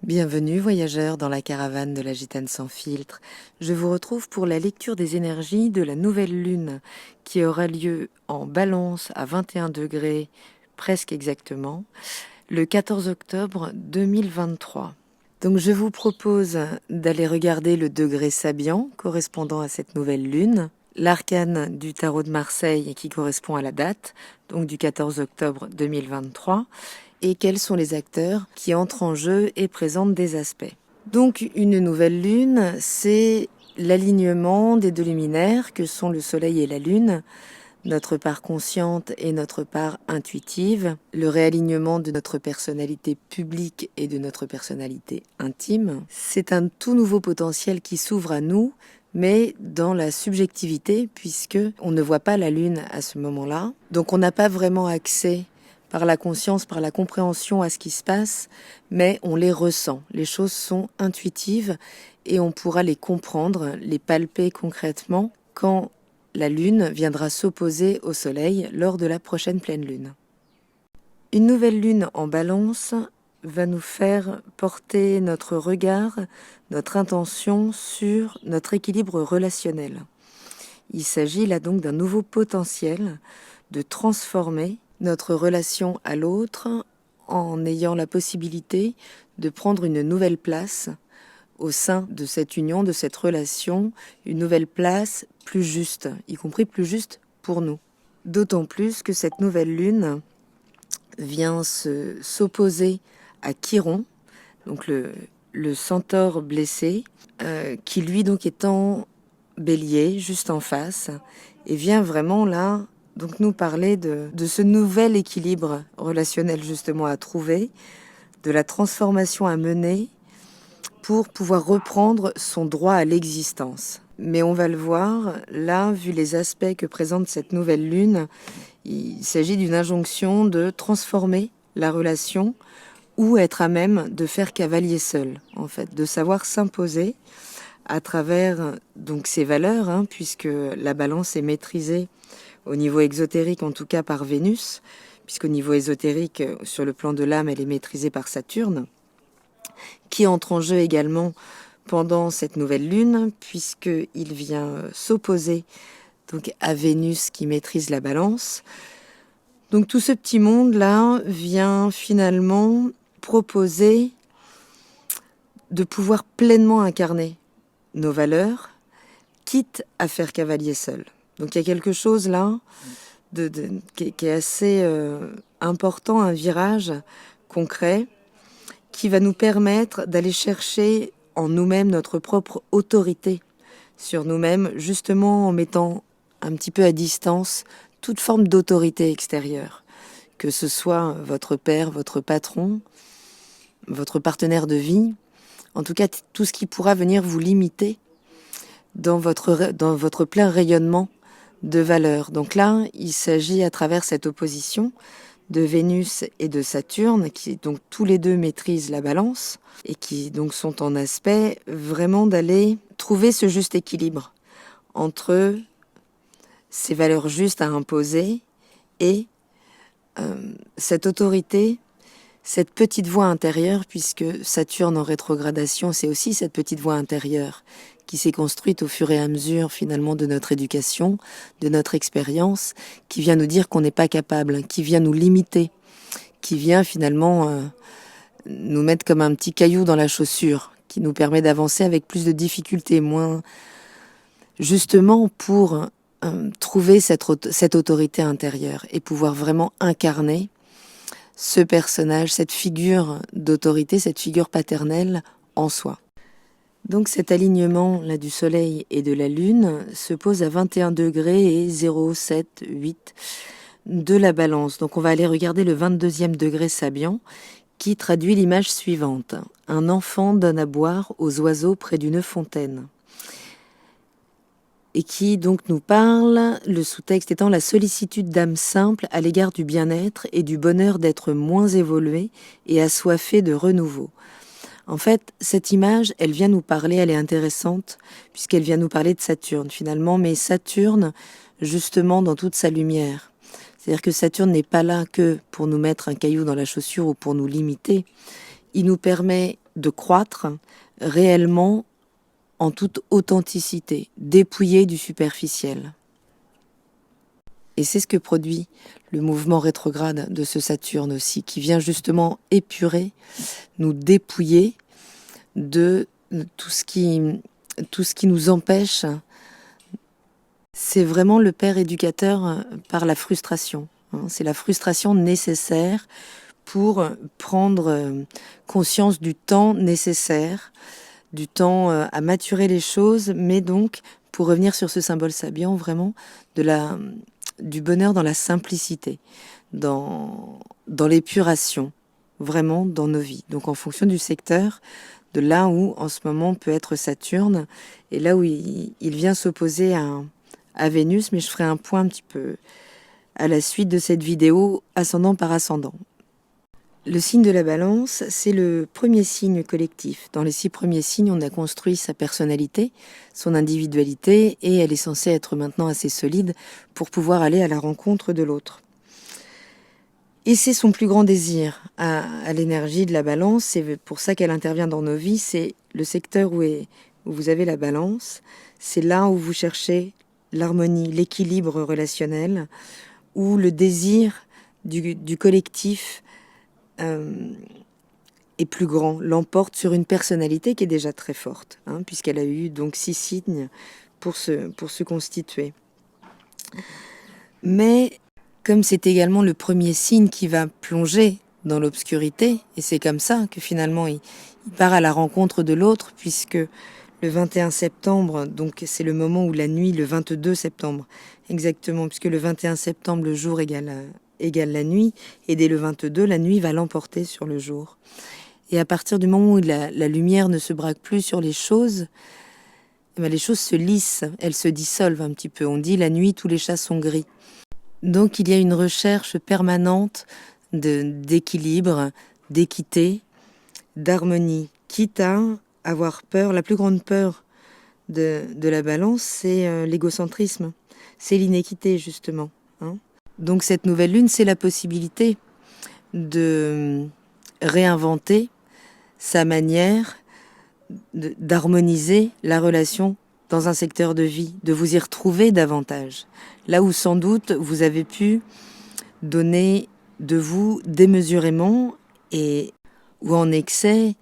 Bienvenue voyageurs dans la caravane de la Gitane sans filtre. Je vous retrouve pour la lecture des énergies de la nouvelle lune qui aura lieu en Balance à 21 degrés, presque exactement, le 14 octobre 2023. Donc je vous propose d'aller regarder le degré Sabian correspondant à cette nouvelle lune, l'arcane du tarot de Marseille qui correspond à la date, donc du 14 octobre 2023, et quels sont les acteurs qui entrent en jeu et présentent des aspects. Donc une nouvelle lune, c'est l'alignement des deux luminaires que sont le soleil et la lune, notre part consciente et notre part intuitive, le réalignement de notre personnalité publique et de notre personnalité intime. C'est un tout nouveau potentiel qui s'ouvre à nous, mais dans la subjectivité, puisque on ne voit pas la lune à ce moment-là. Donc on n'a pas vraiment accès par la conscience, par la compréhension à ce qui se passe, mais on les ressent. Les choses sont intuitives et on pourra les comprendre, les palper concrètement quand la lune viendra s'opposer au soleil lors de la prochaine pleine lune. Une nouvelle lune en Balance va nous faire porter notre regard, notre intention sur notre équilibre relationnel. Il s'agit là donc d'un nouveau potentiel de transformer notre relation à l'autre en ayant la possibilité de prendre une nouvelle place au sein de cette union, de cette relation, une nouvelle place plus juste, y compris plus juste pour nous. D'autant plus que cette nouvelle lune vient s'opposer à Chiron, donc le centaure blessé, qui lui donc est en Bélier, juste en face, et vient vraiment là donc nous parler de ce nouvel équilibre relationnel justement à trouver, de la transformation à mener pour pouvoir reprendre son droit à l'existence. Mais on va le voir, là, vu les aspects que présente cette nouvelle lune, il s'agit d'une injonction de transformer la relation ou être à même de faire cavalier seul, en fait, de savoir s'imposer à travers donc ses valeurs, puisque la balance est maîtrisée au niveau exotérique, en tout cas par Vénus, puisqu'au niveau ésotérique, sur le plan de l'âme, elle est maîtrisée par Saturne, qui entre en jeu également pendant cette nouvelle lune, puisqu'il vient s'opposer donc à Vénus qui maîtrise la balance. Donc tout ce petit monde-là vient finalement proposer de pouvoir pleinement incarner nos valeurs, quitte à faire cavalier seul. Donc il y a quelque chose là qui est assez important, un virage concret, qui va nous permettre d'aller chercher en nous-mêmes notre propre autorité sur nous-mêmes, justement en mettant un petit peu à distance toute forme d'autorité extérieure, que ce soit votre père, votre patron, votre partenaire de vie, en tout cas tout ce qui pourra venir vous limiter dans votre plein rayonnement de valeurs. Donc là, il s'agit à travers cette opposition de Vénus et de Saturne, qui donc tous les deux maîtrisent la balance et qui donc sont en aspect vraiment d'aller trouver ce juste équilibre entre ces valeurs justes à imposer et cette autorité, cette petite voix intérieure, puisque Saturne en rétrogradation, c'est aussi cette petite voix intérieure qui s'est construite au fur et à mesure finalement de notre éducation, de notre expérience, qui vient nous dire qu'on n'est pas capable, qui vient nous limiter, qui vient finalement nous mettre comme un petit caillou dans la chaussure, qui nous permet d'avancer avec plus de difficultés, moins justement pour trouver cette autorité intérieure et pouvoir vraiment incarner ce personnage, cette figure d'autorité, cette figure paternelle en soi. Donc cet alignement là du soleil et de la lune se pose à 21 degrés et 0,7,8 de la balance. Donc on va aller regarder le 22e degré Sabian qui traduit l'image suivante. Un enfant donne à boire aux oiseaux près d'une fontaine. Et qui donc nous parle, le sous-texte étant la sollicitude d'âme simple à l'égard du bien-être et du bonheur d'être moins évolué et assoiffé de renouveau. En fait, cette image, elle vient nous parler, elle est intéressante, puisqu'elle vient nous parler de Saturne finalement, mais Saturne, justement, dans toute sa lumière. C'est-à-dire que Saturne n'est pas là que pour nous mettre un caillou dans la chaussure ou pour nous limiter. il nous permet de croître réellement en toute authenticité, dépouillé du superficiel. Et c'est ce que produit le mouvement rétrograde de ce Saturne aussi, qui vient justement épurer, nous dépouiller de tout ce qui nous empêche. C'est vraiment le père éducateur par la frustration. C'est la frustration nécessaire pour prendre conscience du temps nécessaire, du temps à maturer les choses, mais donc, pour revenir sur ce symbole sabian, vraiment, du bonheur dans la simplicité, dans l'épuration, vraiment dans nos vies. Donc en fonction du secteur, de là où en ce moment peut être Saturne, et là où il vient s'opposer à Vénus, mais je ferai un point un petit peu à la suite de cette vidéo, ascendant par ascendant. Le signe de la Balance, c'est le premier signe collectif. Dans les 6 premiers signes, on a construit sa personnalité, son individualité, et elle est censée être maintenant assez solide pour pouvoir aller à la rencontre de l'autre. Et c'est son plus grand désir à l'énergie de la Balance, c'est pour ça qu'elle intervient dans nos vies, c'est le secteur où vous avez la Balance, c'est là où vous cherchez l'harmonie, l'équilibre relationnel, où le désir du collectif est plus grand, l'emporte sur une personnalité qui est déjà très forte, puisqu'elle a eu donc 6 signes pour se constituer. Mais comme c'est également le premier signe qui va plonger dans l'obscurité, et c'est comme ça que finalement il part à la rencontre de l'autre, puisque le 21 septembre, donc c'est le moment où la nuit, le 22 septembre exactement, puisque le 21 septembre, le jour égale la nuit, et dès le 22, la nuit va l'emporter sur le jour. Et à partir du moment où la lumière ne se braque plus sur les choses, les choses se lissent, elles se dissolvent un petit peu. On dit la nuit, tous les chats sont gris. Donc il y a une recherche permanente d'équilibre, d'équité, d'harmonie, quitte à avoir peur. La plus grande peur de la Balance, c'est l'égocentrisme, c'est l'inéquité justement. Donc cette nouvelle lune, c'est la possibilité de réinventer sa manière d'harmoniser la relation dans un secteur de vie, de vous y retrouver davantage. Là où sans doute vous avez pu donner de vous démesurément ou en excès,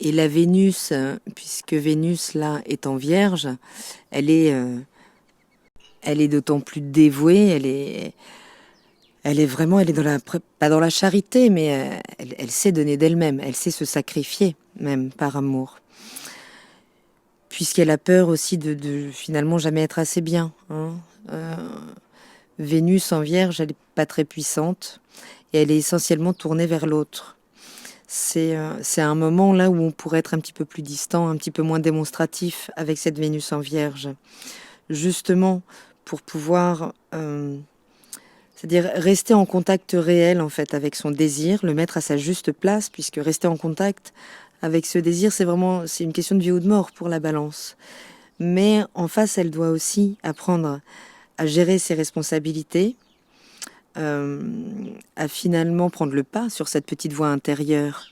et la Vénus, puisque Vénus là est en Vierge, elle est d'autant plus dévouée, elle est vraiment, pas dans la charité, mais elle sait donner d'elle-même, elle sait se sacrifier même par amour. Puisqu'elle a peur aussi de finalement jamais être assez bien. Vénus en Vierge, elle n'est pas très puissante et elle est essentiellement tournée vers l'autre. C'est un moment là où on pourrait être un petit peu plus distant, un petit peu moins démonstratif avec cette Vénus en Vierge. Justement pour pouvoir... c'est-à-dire rester en contact réel en fait avec son désir, le mettre à sa juste place, puisque rester en contact avec ce désir, c'est une question de vie ou de mort pour la Balance. Mais en face, elle doit aussi apprendre à gérer ses responsabilités, à finalement prendre le pas sur cette petite voix intérieure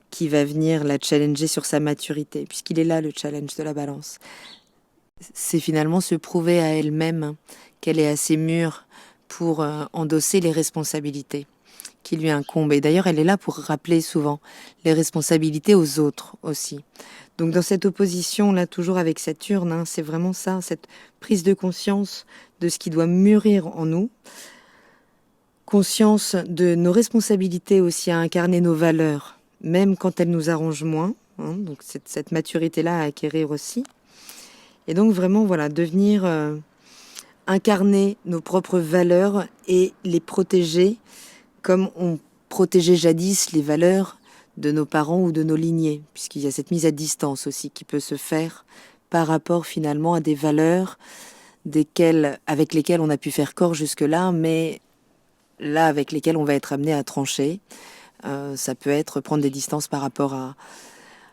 qui va venir la challenger sur sa maturité, puisqu'il est là le challenge de la Balance. C'est finalement se prouver à elle-même qu'elle est assez mûre pour endosser les responsabilités qui lui incombent. Et d'ailleurs, elle est là pour rappeler souvent les responsabilités aux autres aussi. Donc dans cette opposition-là, toujours avec Saturne, c'est vraiment ça, cette prise de conscience de ce qui doit mûrir en nous, conscience de nos responsabilités aussi à incarner nos valeurs, même quand elles nous arrangent moins, donc cette maturité-là à acquérir aussi. Et donc vraiment, voilà, devenir... incarner nos propres valeurs et les protéger comme on protégeait jadis les valeurs de nos parents ou de nos lignées, puisqu'il y a cette mise à distance aussi qui peut se faire par rapport finalement à des valeurs avec lesquelles on a pu faire corps jusque-là, mais là avec lesquelles on va être amené à trancher. Ça peut être prendre des distances par rapport à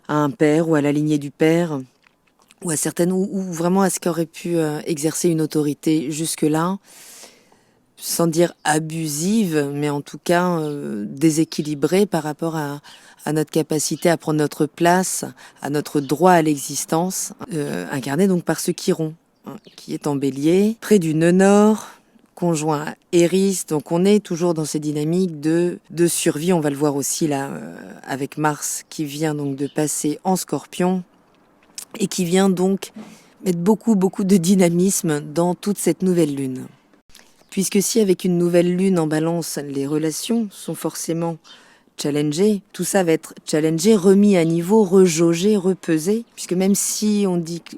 un père ou à la lignée du père, ou à certaines, ou vraiment à ce qu'aurait pu exercer une autorité jusque-là, sans dire abusive, mais en tout cas déséquilibrée par rapport à notre capacité à prendre notre place, à notre droit à l'existence, incarné donc par ce Chiron, hein, qui est en Bélier, près du nœud nord, conjoint à Éris. Donc on est toujours dans ces dynamiques de survie. On va le voir aussi là avec Mars qui vient donc de passer en Scorpion et qui vient donc mettre beaucoup de dynamisme dans toute cette nouvelle lune. Puisque si avec une nouvelle lune en Balance, les relations sont forcément challengées, tout ça va être challengé, remis à niveau, rejaugé, repesé, puisque même si on dit que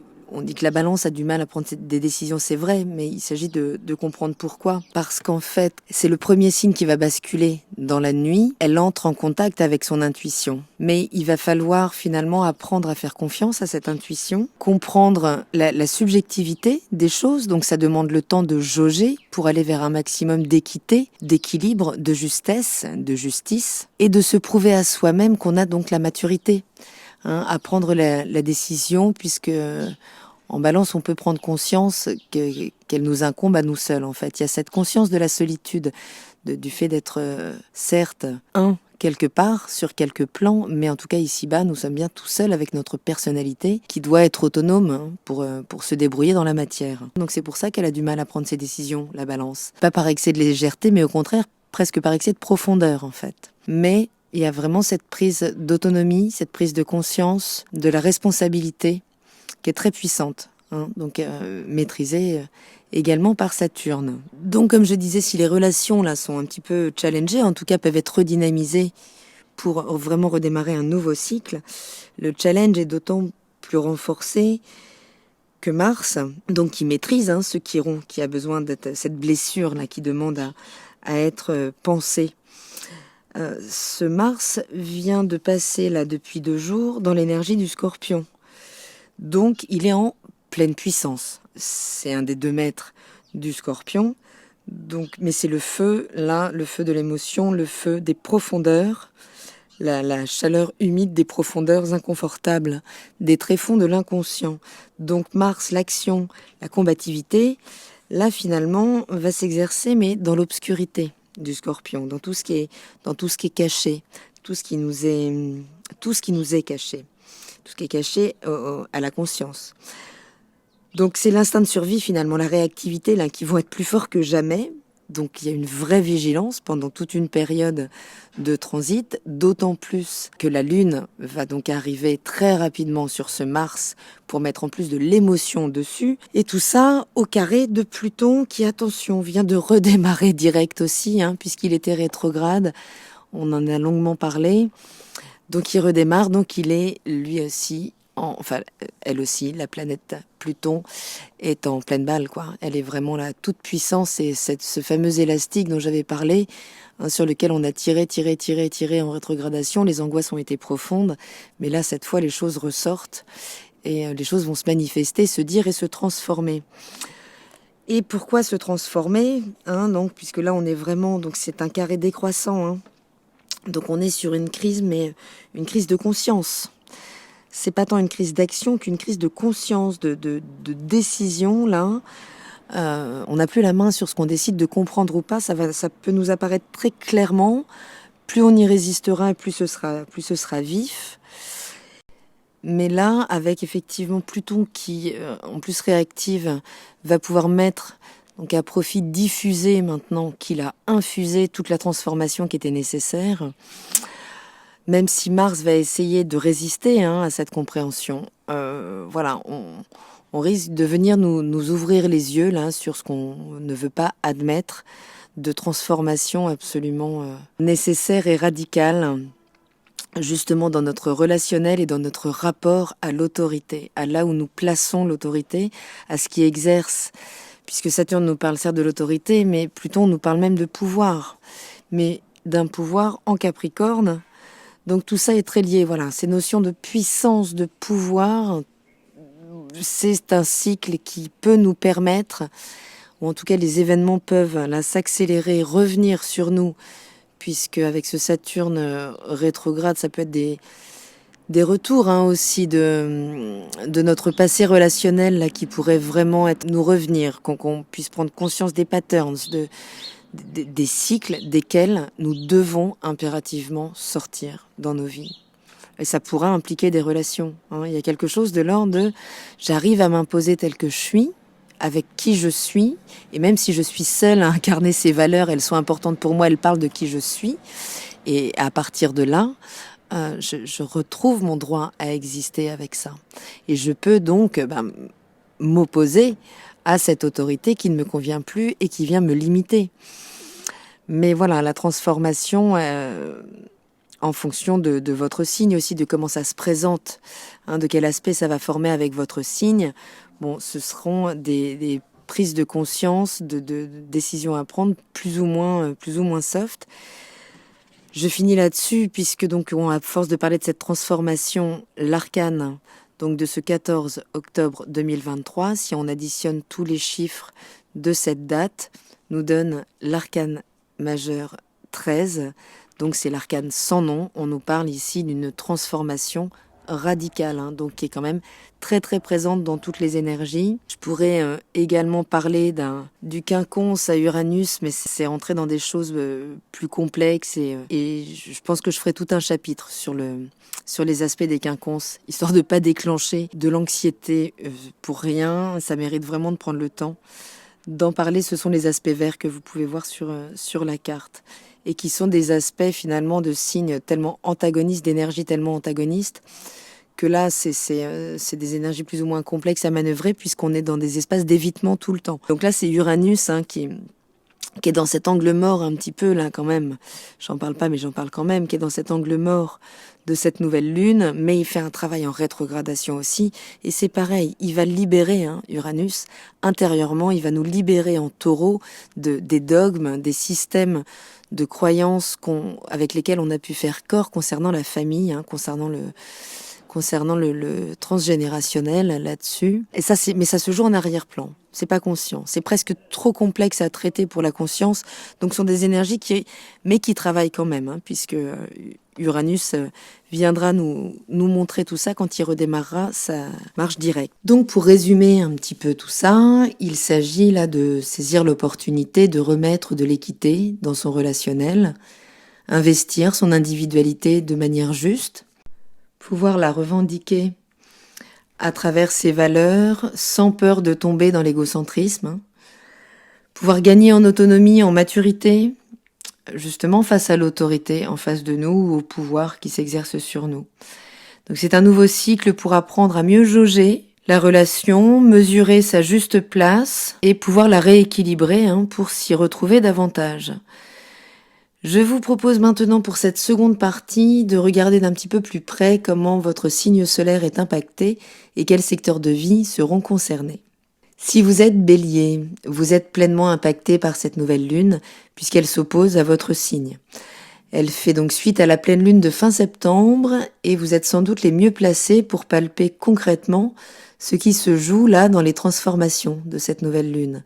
la Balance a du mal à prendre des décisions, c'est vrai, mais il s'agit de comprendre pourquoi. Parce qu'en fait, c'est le premier signe qui va basculer dans la nuit. Elle entre en contact avec son intuition. Mais il va falloir finalement apprendre à faire confiance à cette intuition, comprendre la subjectivité des choses. Donc ça demande le temps de jauger pour aller vers un maximum d'équité, d'équilibre, de justesse, de justice, et de se prouver à soi-même qu'on a donc la maturité. À prendre la décision, puisque en Balance, on peut prendre conscience qu'elle nous incombe à nous seuls, en fait. Il y a cette conscience de la solitude, du fait d'être, certes, quelque part, sur quelques plans, mais en tout cas, ici-bas, nous sommes bien tout seuls avec notre personnalité, qui doit être autonome pour se débrouiller dans la matière. Donc c'est pour ça qu'elle a du mal à prendre ses décisions, la Balance. Pas par excès de légèreté, mais au contraire, presque par excès de profondeur, en fait. Mais il y a vraiment cette prise d'autonomie, cette prise de conscience, de la responsabilité, qui est très puissante, donc maîtrisée également par Saturne. Donc comme je disais, si les relations là sont un petit peu challengées, en tout cas peuvent être redynamisées pour vraiment redémarrer un nouveau cycle, le challenge est d'autant plus renforcé que Mars, donc qui maîtrise ce Chiron, qui a besoin d'être cette blessure là qui demande à être pensée. Ce Mars vient de passer là depuis 2 jours dans l'énergie du Scorpion. Donc il est en pleine puissance. C'est un des 2 maîtres du Scorpion. Donc, mais c'est le feu, là, le feu de l'émotion, le feu des profondeurs, la chaleur humide des profondeurs inconfortables, des tréfonds de l'inconscient. Donc Mars, l'action, la combativité, là finalement va s'exercer, mais dans l'obscurité du Scorpion, dans tout ce qui est caché, tout ce qui nous est caché. Tout ce qui est caché à la conscience. Donc c'est l'instinct de survie finalement, la réactivité là, qui vont être plus forts que jamais. Donc il y a une vraie vigilance pendant toute une période de transit, d'autant plus que la Lune va donc arriver très rapidement sur ce Mars pour mettre en plus de l'émotion dessus. Et tout ça au carré de Pluton qui, attention, vient de redémarrer direct aussi, puisqu'il était rétrograde. On en a longuement parlé. Donc il redémarre, donc il est lui aussi, elle aussi, la planète Pluton est en pleine balle, quoi. Elle est vraiment là, toute puissance, et ce fameux élastique dont j'avais parlé, sur lequel on a tiré en rétrogradation, les angoisses ont été profondes, mais là cette fois les choses ressortent et les choses vont se manifester, se dire et se transformer. Et pourquoi se transformer, donc, puisque là on est vraiment, donc c'est un carré décroissant, donc on est sur une crise, mais une crise de conscience. C'est pas tant une crise d'action qu'une crise de conscience, de décision, là. On n'a plus la main sur ce qu'on décide de comprendre ou pas. Ça peut nous apparaître très clairement. Plus on y résistera, plus ce sera vif. Mais là, avec effectivement Pluton qui, en plus réactive, va pouvoir mettre donc à profit diffuser maintenant qu'il a infusé toute la transformation qui était nécessaire, même si Mars va essayer de résister à cette compréhension. Voilà, on risque de venir nous ouvrir les yeux là sur ce qu'on ne veut pas admettre, de transformation absolument nécessaire et radicale, justement dans notre relationnel et dans notre rapport à l'autorité, à là où nous plaçons l'autorité, à ce qui exerce. Puisque Saturne nous parle certes de l'autorité, mais Pluton nous parle même de pouvoir, mais d'un pouvoir en Capricorne. Donc tout ça est très lié, voilà. Ces notions de puissance, de pouvoir, c'est un cycle qui peut nous permettre, ou en tout cas les événements peuvent là s'accélérer, revenir sur nous, puisque avec ce Saturne rétrograde, ça peut être des retours aussi de notre passé relationnel là, qui pourrait vraiment nous revenir, qu'on puisse prendre conscience des patterns, des cycles desquels nous devons impérativement sortir dans nos vies. Et ça pourra impliquer des relations. Il y a quelque chose de l'ordre de j'arrive à m'imposer tel que je suis, avec qui je suis, et même si je suis seule à incarner ces valeurs, elles sont importantes pour moi, elles parlent de qui je suis, et à partir de là, je retrouve mon droit à exister avec ça. Et je peux donc m'opposer à cette autorité qui ne me convient plus et qui vient me limiter. Mais voilà, la transformation, en fonction de votre signe aussi, de comment ça se présente, de quel aspect ça va former avec votre signe, bon, ce seront des prises de conscience, de décisions à prendre plus ou moins soft. Je finis là-dessus puisque donc à force de parler de cette transformation, l'arcane donc de ce 14 octobre 2023, si on additionne tous les chiffres de cette date, nous donne l'arcane majeur 13. Donc c'est l'arcane sans nom. On nous parle ici d'une transformation radicale, donc qui est quand même très très présente dans toutes les énergies. Je pourrais également parler du quinconce à Uranus, mais c'est entrer dans des choses plus complexes et je pense que je ferai tout un chapitre sur les aspects des quinconces, histoire de pas déclencher de l'anxiété pour rien. Ça mérite vraiment de prendre le temps d'en parler. Ce sont les aspects verts que vous pouvez voir sur la carte et qui sont des aspects finalement de signes tellement antagonistes, d'énergie tellement antagonistes, que là, c'est des énergies plus ou moins complexes à manœuvrer puisqu'on est dans des espaces d'évitement tout le temps. Donc là, c'est Uranus qui est dans cet angle mort un petit peu là quand même. J'en parle pas, mais j'en parle quand même, qui est dans cet angle mort de cette nouvelle lune, mais il fait un travail en rétrogradation aussi, et c'est pareil, il va libérer Uranus intérieurement, il va nous libérer en taureau des dogmes, des systèmes de croyances avec lesquels on a pu faire corps concernant la famille, concernant le transgénérationnel là-dessus. Et ça, mais ça se joue en arrière-plan. C'est pas conscient. C'est presque trop complexe à traiter pour la conscience. Donc, ce sont des énergies qui travaillent quand même, puisque Uranus viendra nous montrer tout ça quand il redémarrera sa marche directe. Donc, pour résumer un petit peu tout ça, il s'agit là de saisir l'opportunité de remettre de l'équité dans son relationnel, investir son individualité de manière juste, pouvoir la revendiquer à travers ses valeurs sans peur de tomber dans l'égocentrisme, pouvoir gagner en autonomie, en maturité, justement face à l'autorité en face de nous ou au pouvoir qui s'exerce sur nous. Donc c'est un nouveau cycle pour apprendre à mieux jauger la relation, mesurer sa juste place et pouvoir la rééquilibrer pour s'y retrouver davantage. Je vous propose maintenant pour cette seconde partie de regarder d'un petit peu plus près comment votre signe solaire est impacté et quels secteurs de vie seront concernés. Si vous êtes Bélier, vous êtes pleinement impacté par cette nouvelle lune puisqu'elle s'oppose à votre signe. Elle fait donc suite à la pleine lune de fin septembre et vous êtes sans doute les mieux placés pour palper concrètement ce qui se joue là dans les transformations de cette nouvelle lune.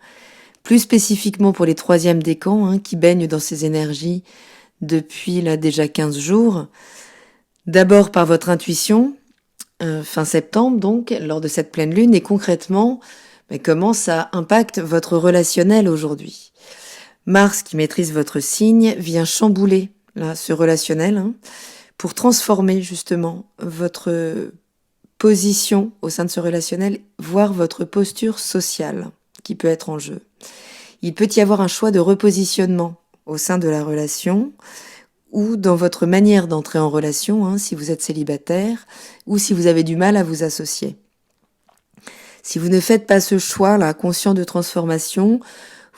Plus spécifiquement pour les troisièmes décans qui baignent dans ces énergies depuis là déjà 15 jours. D'abord par votre intuition, fin septembre donc, lors de cette pleine lune, et concrètement, comment ça impacte votre relationnel aujourd'hui. Mars, qui maîtrise votre signe, vient chambouler là, ce relationnel pour transformer justement votre position au sein de ce relationnel, voire votre posture sociale qui peut être en jeu. Il peut y avoir un choix de repositionnement au sein de la relation ou dans votre manière d'entrer en relation, si vous êtes célibataire ou si vous avez du mal à vous associer. Si vous ne faites pas ce choix-là, conscient de transformation,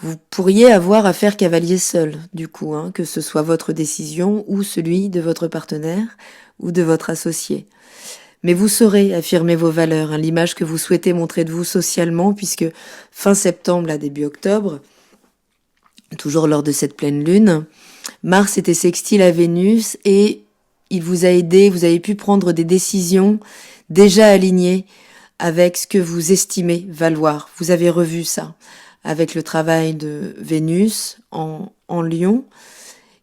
vous pourriez avoir à faire cavalier seul, du coup, que ce soit votre décision ou celui de votre partenaire ou de votre associé. Mais vous saurez affirmer vos valeurs, l'image que vous souhaitez montrer de vous socialement, puisque fin septembre, là, début octobre, toujours lors de cette pleine lune, Mars était sextile à Vénus et il vous a aidé, vous avez pu prendre des décisions déjà alignées avec ce que vous estimez valoir. Vous avez revu ça avec le travail de Vénus en Lion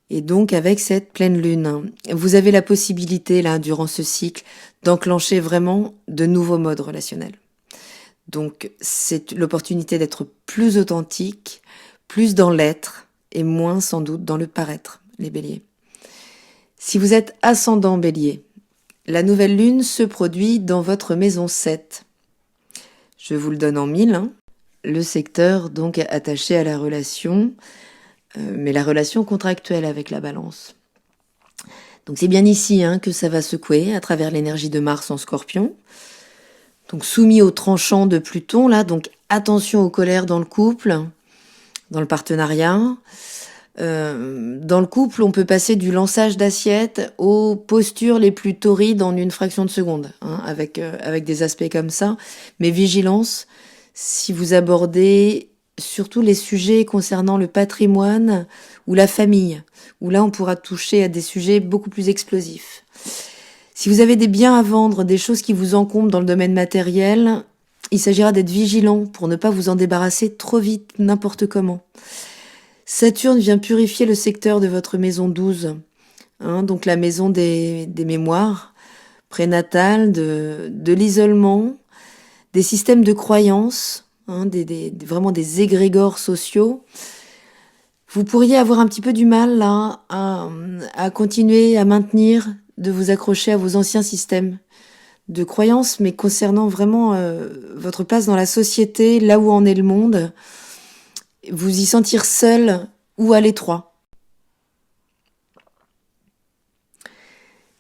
Et donc avec cette pleine lune, vous avez la possibilité là durant ce cycle d'enclencher vraiment de nouveaux modes relationnels. Donc c'est l'opportunité d'être plus authentique, plus dans l'être et moins sans doute dans le paraître, les béliers. Si vous êtes ascendant bélier, la nouvelle lune se produit dans votre maison 7. Je vous le donne en mille, hein. Le secteur donc attaché à la relation, mais la relation contractuelle avec la balance. Donc c'est bien ici que ça va secouer à travers l'énergie de Mars en Scorpion. Donc soumis au tranchant de Pluton, là, donc attention aux colères dans le couple, dans le partenariat. Dans le couple, on peut passer du lançage d'assiettes aux postures les plus torrides en une fraction de seconde, avec des aspects comme ça. Mais vigilance, si vous abordez surtout les sujets concernant le patrimoine ou la famille, où là on pourra toucher à des sujets beaucoup plus explosifs. Si vous avez des biens à vendre, des choses qui vous encombrent dans le domaine matériel, il s'agira d'être vigilant pour ne pas vous en débarrasser trop vite, n'importe comment. Saturne vient purifier le secteur de votre maison 12, donc la maison des mémoires prénatales, de l'isolement, des systèmes de croyances, vraiment des égrégores sociaux. Vous pourriez avoir un petit peu du mal là à continuer à maintenir, de vous accrocher à vos anciens systèmes de croyances, mais concernant vraiment votre place dans la société, là où en est le monde, vous y sentir seul ou à l'étroit.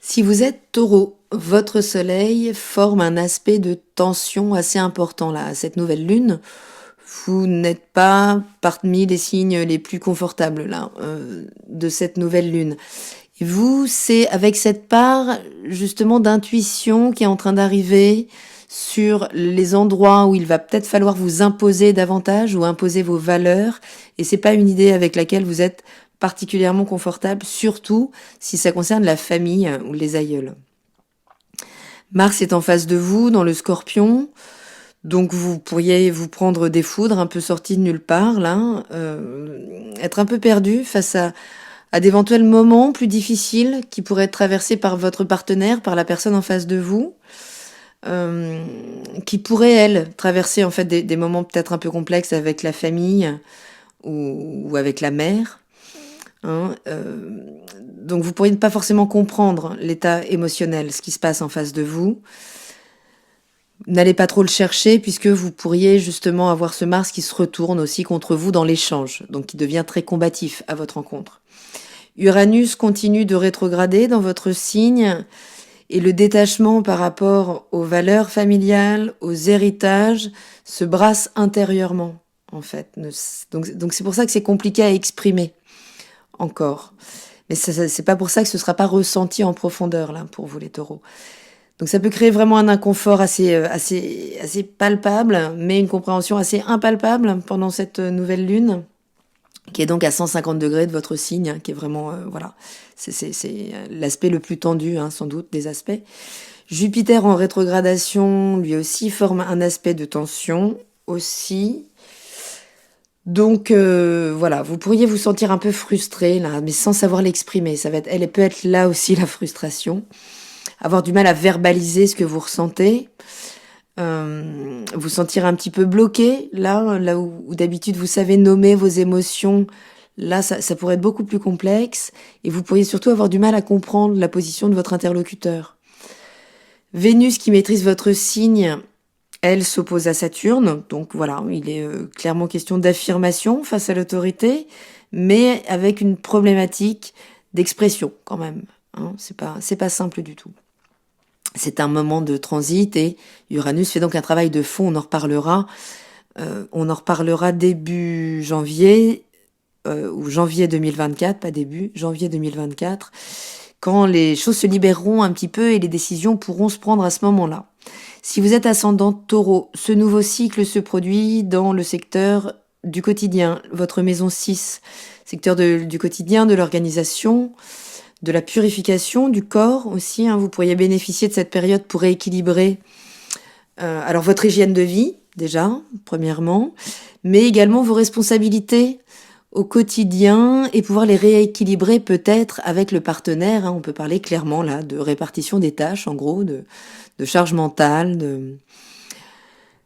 Si vous êtes taureau, votre soleil forme un aspect de tension assez important là, à cette nouvelle lune. Vous n'êtes pas parmi les signes les plus confortables là, de cette nouvelle lune. Et vous, c'est avec cette part justement d'intuition qui est en train d'arriver sur les endroits où il va peut-être falloir vous imposer davantage ou imposer vos valeurs. Et c'est pas une idée avec laquelle vous êtes particulièrement confortable, surtout si ça concerne la famille ou les aïeuls. Mars est en face de vous dans le Scorpion. Donc vous pourriez vous prendre des foudres un peu sorties de nulle part, là, être un peu perdu face à d'éventuels moments plus difficiles qui pourraient être traversés par votre partenaire, par la personne en face de vous, qui pourrait, elle, traverser en fait des moments peut-être un peu complexes avec la famille ou avec la mère. Donc vous pourriez ne pas forcément comprendre l'état émotionnel, ce qui se passe en face de vous. N'allez pas trop le chercher puisque vous pourriez justement avoir ce Mars qui se retourne aussi contre vous dans l'échange, donc qui devient très combatif à votre rencontre. Uranus continue de rétrograder dans votre signe et le détachement par rapport aux valeurs familiales, aux héritages, se brasse intérieurement en fait. Donc c'est pour ça que c'est compliqué à exprimer encore. Mais c'est pas pour ça que ce sera pas ressenti en profondeur là pour vous les taureaux. Donc ça peut créer vraiment un inconfort assez palpable, mais une compréhension assez impalpable pendant cette nouvelle lune, qui est donc à 150 degrés de votre signe, qui est vraiment, c'est l'aspect le plus tendu, sans doute, des aspects. Jupiter en rétrogradation, lui aussi, forme un aspect de tension aussi. Donc vous pourriez vous sentir un peu frustré là, mais sans savoir l'exprimer. Elle peut être là aussi la frustration. Avoir du mal à verbaliser ce que vous ressentez, vous sentir un petit peu bloqué, là où d'habitude vous savez nommer vos émotions, là ça pourrait être beaucoup plus complexe, et vous pourriez surtout avoir du mal à comprendre la position de votre interlocuteur. Vénus qui maîtrise votre signe, elle s'oppose à Saturne, donc voilà, il est clairement question d'affirmation face à l'autorité, mais avec une problématique d'expression quand même, c'est pas simple du tout. C'est un moment de transit et Uranus fait donc un travail de fond, on en reparlera début janvier, ou janvier 2024, pas début, janvier 2024, quand les choses se libéreront un petit peu et les décisions pourront se prendre à ce moment-là. Si vous êtes ascendant Taureau, ce nouveau cycle se produit dans le secteur du quotidien, votre maison 6, secteur du quotidien, de l'organisation, de la purification du corps aussi. Vous pourriez bénéficier de cette période pour rééquilibrer alors votre hygiène de vie, déjà, premièrement, mais également vos responsabilités au quotidien et pouvoir les rééquilibrer peut-être avec le partenaire. On peut parler clairement là de répartition des tâches, en gros, de charge mentale.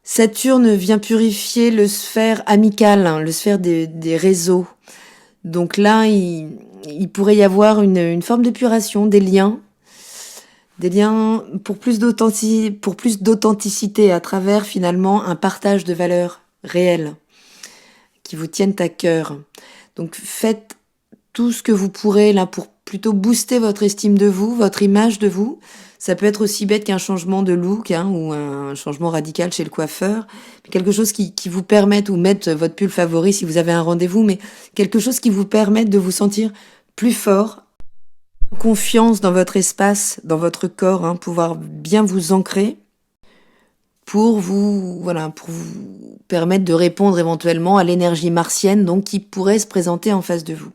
Saturne vient purifier le sphère amical, le sphère des réseaux. Donc là, il pourrait y avoir une forme d'épuration des liens pour plus d'authenticité à travers finalement un partage de valeurs réelles qui vous tiennent à cœur. Donc faites tout ce que vous pourrez là pour plutôt booster votre estime de vous, votre image de vous. Ça peut être aussi bête qu'un changement de look ou un changement radical chez le coiffeur. Quelque chose qui vous permette, ou mettre votre pull favori si vous avez un rendez-vous, mais quelque chose qui vous permette de vous sentir plus fort, confiance dans votre espace, dans votre corps, pouvoir bien vous ancrer pour vous permettre de répondre éventuellement à l'énergie martienne donc qui pourrait se présenter en face de vous.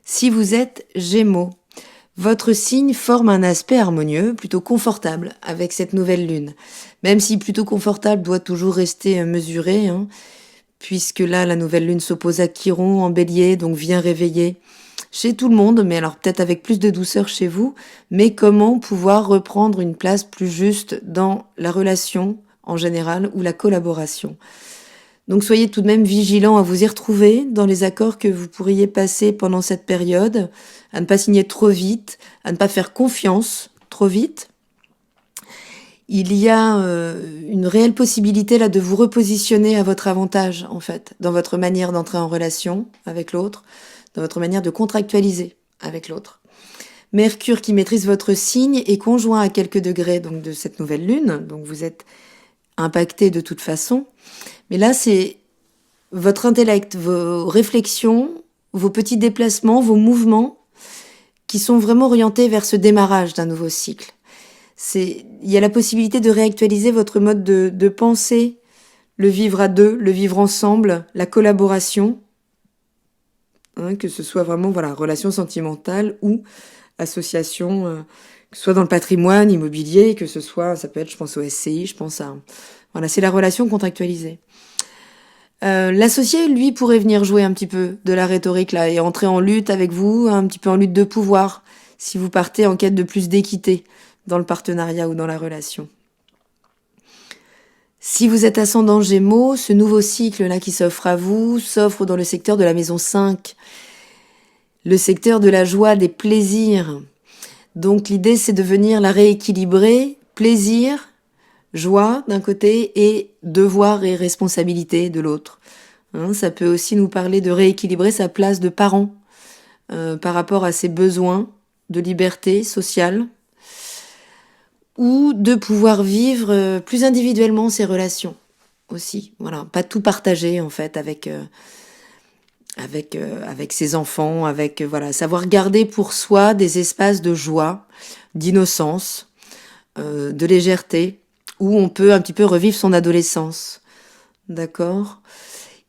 Si vous êtes Gémeaux, votre signe forme un aspect harmonieux, plutôt confortable avec cette nouvelle lune. Même si plutôt confortable doit toujours rester mesuré, puisque là la nouvelle lune s'oppose à Chiron en Bélier, donc vient réveiller chez tout le monde, mais alors peut-être avec plus de douceur chez vous, mais comment pouvoir reprendre une place plus juste dans la relation en général ou la collaboration. Donc soyez tout de même vigilants à vous y retrouver dans les accords que vous pourriez passer pendant cette période, à ne pas signer trop vite, à ne pas faire confiance trop vite. Il y a une réelle possibilité là de vous repositionner à votre avantage en fait, dans votre manière d'entrer en relation avec l'autre, dans votre manière de contractualiser avec l'autre. Mercure qui maîtrise votre signe est conjoint à quelques degrés donc de cette nouvelle lune, donc vous êtes impacté de toute façon. Mais là, c'est votre intellect, vos réflexions, vos petits déplacements, vos mouvements qui sont vraiment orientés vers ce démarrage d'un nouveau cycle. Il y a la possibilité de réactualiser votre mode de pensée, le vivre à deux, le vivre ensemble, la collaboration, que ce soit vraiment relation sentimentale ou association, que ce soit dans le patrimoine immobilier, que ce soit, ça peut être, je pense au SCI, je pense à... Voilà, c'est la relation contractualisée. L'associé, lui, pourrait venir jouer un petit peu de la rhétorique là et entrer en lutte avec vous, un petit peu en lutte de pouvoir, si vous partez en quête de plus d'équité dans le partenariat ou dans la relation. Si vous êtes ascendant Gémeaux, ce nouveau cycle là qui s'offre à vous s'offre dans le secteur de la maison 5, le secteur de la joie, des plaisirs. Donc l'idée c'est de venir la rééquilibrer, plaisir, joie d'un côté et devoir et responsabilité de l'autre. Ça peut aussi nous parler de rééquilibrer sa place de parent par rapport à ses besoins de liberté sociale ou de pouvoir vivre plus individuellement ses relations aussi. Voilà, pas tout partager en fait avec ses enfants, savoir garder pour soi des espaces de joie, d'innocence, de légèreté, où on peut un petit peu revivre son adolescence. D'accord ?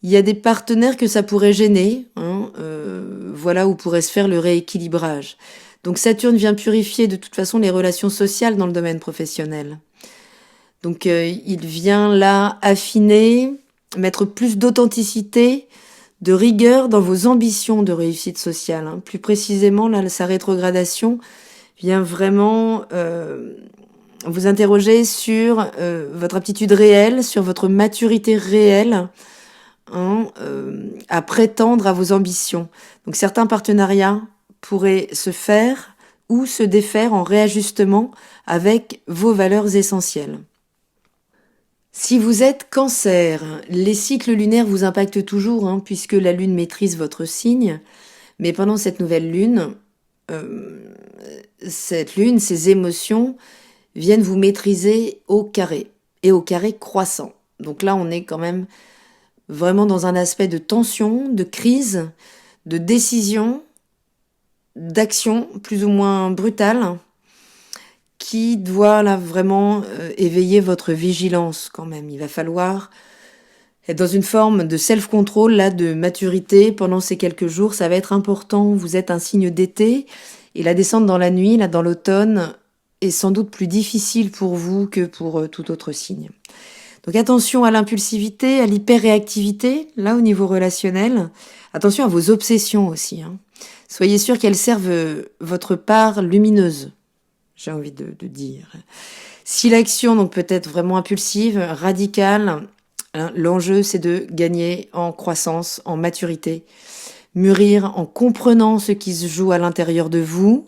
Il y a des partenaires que ça pourrait gêner, où pourrait se faire le rééquilibrage. Donc Saturne vient purifier de toute façon les relations sociales dans le domaine professionnel. Donc il vient là affiner, mettre plus d'authenticité, de rigueur dans vos ambitions de réussite sociale. Plus précisément, là, sa rétrogradation vient vraiment vous interroger sur votre aptitude réelle, sur votre maturité réelle à prétendre à vos ambitions. Donc certains partenariats pourraient se faire ou se défaire en réajustement avec vos valeurs essentielles. Si vous êtes Cancer, les cycles lunaires vous impactent toujours puisque la lune maîtrise votre signe, mais pendant cette nouvelle lune, ces émotions viennent vous maîtriser au carré et au carré croissant. Donc là, on est quand même vraiment dans un aspect de tension, de crise, de décision, d'action plus ou moins brutale qui doit là vraiment éveiller votre vigilance quand même. Il va falloir être dans une forme de self-control, là, de maturité pendant ces quelques jours. Ça va être important. Vous êtes un signe d'été et la descente dans la nuit, là, dans l'automne, est sans doute plus difficile pour vous que pour tout autre signe. Donc attention à l'impulsivité, à l'hyperréactivité, là au niveau relationnel. Attention à vos obsessions aussi. Soyez sûr qu'elles servent votre part lumineuse, j'ai envie de dire. Si l'action donc peut être vraiment impulsive, radicale, l'enjeu c'est de gagner en croissance, en maturité, mûrir en comprenant ce qui se joue à l'intérieur de vous,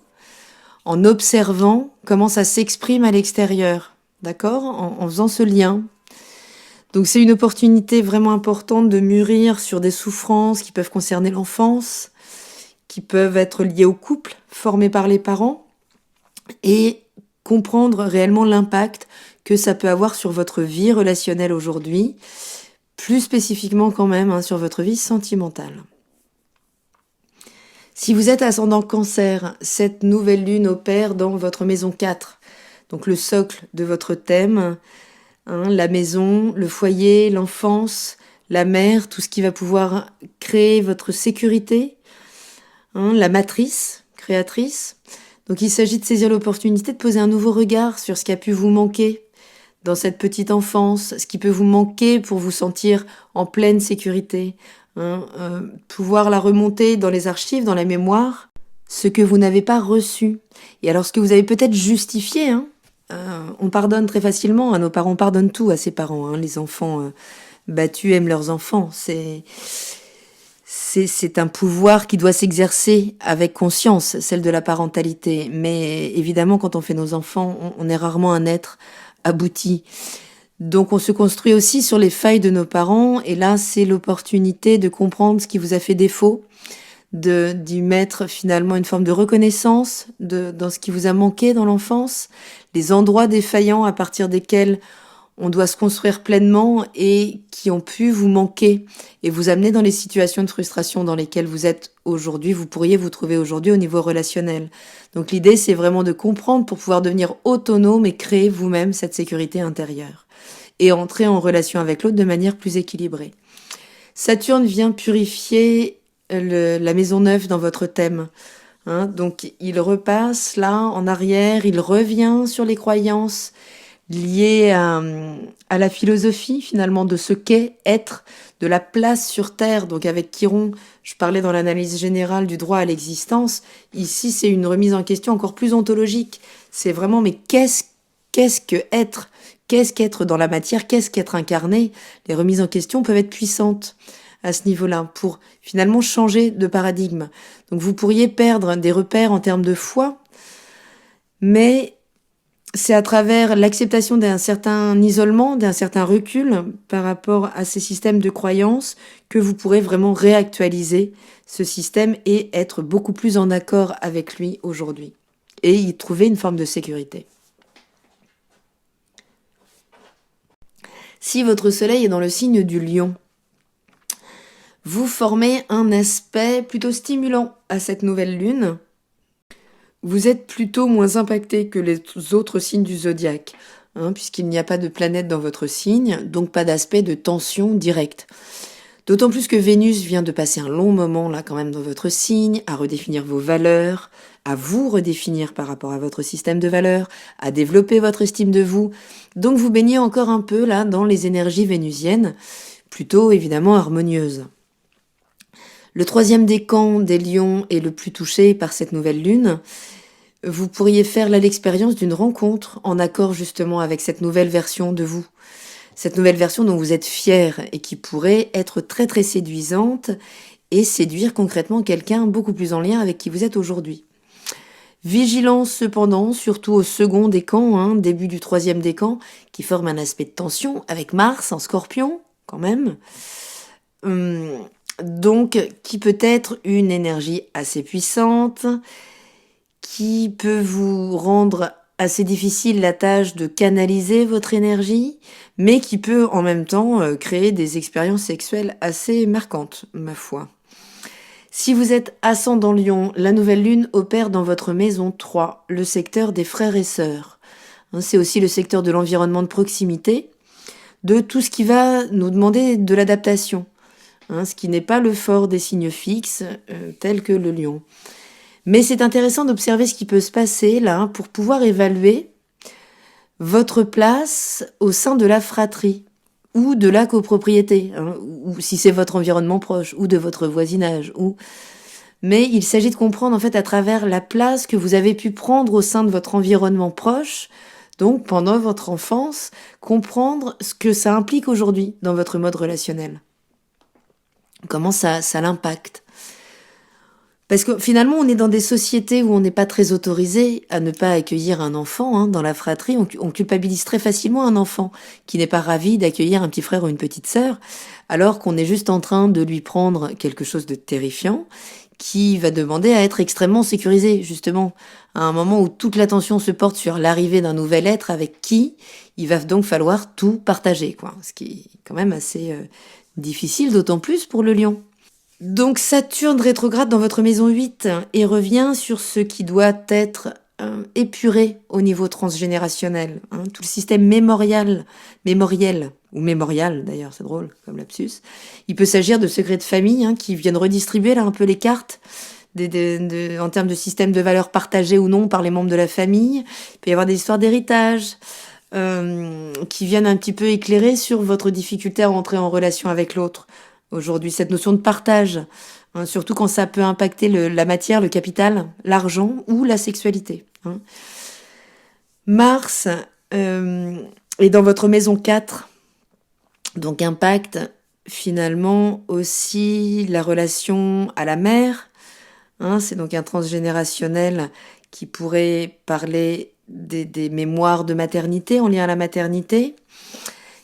en observant comment ça s'exprime à l'extérieur, d'accord, en faisant ce lien. Donc c'est une opportunité vraiment importante de mûrir sur des souffrances qui peuvent concerner l'enfance, qui peuvent être liées au couple formé par les parents, et comprendre réellement l'impact que ça peut avoir sur votre vie relationnelle aujourd'hui, plus spécifiquement quand même sur votre vie sentimentale. Si vous êtes ascendant Cancer, cette nouvelle lune opère dans votre maison 4, donc le socle de votre thème, la maison, le foyer, l'enfance, la mère, tout ce qui va pouvoir créer votre sécurité, la matrice, créatrice. Donc il s'agit de saisir l'opportunité de poser un nouveau regard sur ce qui a pu vous manquer dans cette petite enfance, ce qui peut vous manquer pour vous sentir en pleine sécurité, pouvoir la remonter dans les archives, dans la mémoire, ce que vous n'avez pas reçu. Et alors ce que vous avez peut-être justifié, on pardonne très facilement, nos parents pardonnent tout à ses parents, les enfants battus aiment leurs enfants, c'est un pouvoir qui doit s'exercer avec conscience, celle de la parentalité. Mais évidemment, quand on fait nos enfants, on est rarement un être abouti. Donc on se construit aussi sur les failles de nos parents. Et là, c'est l'opportunité de comprendre ce qui vous a fait défaut, d'y mettre finalement une forme de reconnaissance dans ce qui vous a manqué dans l'enfance, les endroits défaillants à partir desquels on doit se construire pleinement et qui ont pu vous manquer et vous amener dans les situations de frustration dans lesquelles vous êtes aujourd'hui, vous pourriez vous trouver aujourd'hui au niveau relationnel. Donc l'idée, c'est vraiment de comprendre pour pouvoir devenir autonome et créer vous-même cette sécurité intérieure et entrer en relation avec l'autre de manière plus équilibrée. Saturne vient purifier la maison 9 dans votre thème. Donc il repasse là en arrière, il revient sur les croyances liées à la philosophie finalement de ce qu'est être, de la place sur Terre. Donc avec Chiron, je parlais dans l'analyse générale du droit à l'existence. Ici, c'est une remise en question encore plus ontologique. C'est vraiment, mais qu'est-ce que être ? Qu'est-ce qu'être dans la matière ? Qu'est-ce qu'être incarné ? Les remises en question peuvent être puissantes à ce niveau-là pour finalement changer de paradigme. Donc vous pourriez perdre des repères en termes de foi, mais c'est à travers l'acceptation d'un certain isolement, d'un certain recul par rapport à ces systèmes de croyances que vous pourrez vraiment réactualiser ce système et être beaucoup plus en accord avec lui aujourd'hui et y trouver une forme de sécurité. Si votre soleil est dans le signe du Lion, vous formez un aspect plutôt stimulant à cette nouvelle lune. Vous êtes plutôt moins impacté que les autres signes du zodiaque, puisqu'il n'y a pas de planète dans votre signe, donc pas d'aspect de tension directe. D'autant plus que Vénus vient de passer un long moment là quand même dans votre signe, à redéfinir vos valeurs, à vous redéfinir par rapport à votre système de valeurs, à développer votre estime de vous. Donc vous baignez encore un peu là dans les énergies vénusiennes, plutôt évidemment harmonieuses. Le 3e décan des lions est le plus touché par cette nouvelle lune. Vous pourriez faire là l'expérience d'une rencontre en accord justement avec cette nouvelle version de vous. Cette nouvelle version dont vous êtes fier et qui pourrait être très très séduisante et séduire concrètement quelqu'un beaucoup plus en lien avec qui vous êtes aujourd'hui. Vigilance cependant, surtout au second décan, début du 3e décan, qui forme un aspect de tension avec Mars en Scorpion quand même. Donc, qui peut être une énergie assez puissante, qui peut vous rendre assez difficile la tâche de canaliser votre énergie, mais qui peut en même temps créer des expériences sexuelles assez marquantes, ma foi. Si vous êtes ascendant Lion, la nouvelle lune opère dans votre maison 3, le secteur des frères et sœurs. C'est aussi le secteur de l'environnement de proximité, de tout ce qui va nous demander de l'adaptation. Ce qui n'est pas le fort des signes fixes, tels que le lion. Mais c'est intéressant d'observer ce qui peut se passer là pour pouvoir évaluer votre place au sein de la fratrie. ou de la copropriété, hein, ou si c'est votre environnement proche, ou de votre voisinage, ou... Mais il s'agit de comprendre en fait à travers la place que vous avez pu prendre au sein de votre environnement proche, donc pendant votre enfance, comprendre ce que ça implique aujourd'hui dans votre mode relationnel. Comment ça l'impacte. Parce que finalement, on est dans des sociétés où on n'est pas très autorisé à ne pas accueillir un enfant, hein, dans la fratrie. On culpabilise très facilement un enfant qui n'est pas ravi d'accueillir un petit frère ou une petite sœur, alors qu'on est juste en train de lui prendre quelque chose de terrifiant qui va demander à être extrêmement sécurisé, justement, à un moment où toute l'attention se porte sur l'arrivée d'un nouvel être avec qui il va donc falloir tout partager, quoi. Ce qui est quand même assez difficile, d'autant plus pour le lion. Donc Saturne rétrograde dans votre maison 8 et revient sur ce qui doit être épuré au niveau transgénérationnel. Hein, tout le système mémoriel, ou mémorial d'ailleurs, c'est drôle comme lapsus. Il peut s'agir de secrets de famille, hein, qui viennent redistribuer là un peu les cartes en termes de système de valeurs partagées ou non par les membres de la famille. Il peut y avoir des histoires d'héritage qui viennent un petit peu éclairer sur votre difficulté à rentrer en relation avec l'autre. Aujourd'hui, cette notion de partage, hein, surtout quand ça peut impacter la matière, le capital, l'argent ou la sexualité. Hein. Mars est dans votre maison 4, donc impacte finalement aussi la relation à la mère. Hein, c'est donc un transgénérationnel qui pourrait parler des mémoires de maternité en lien à la maternité,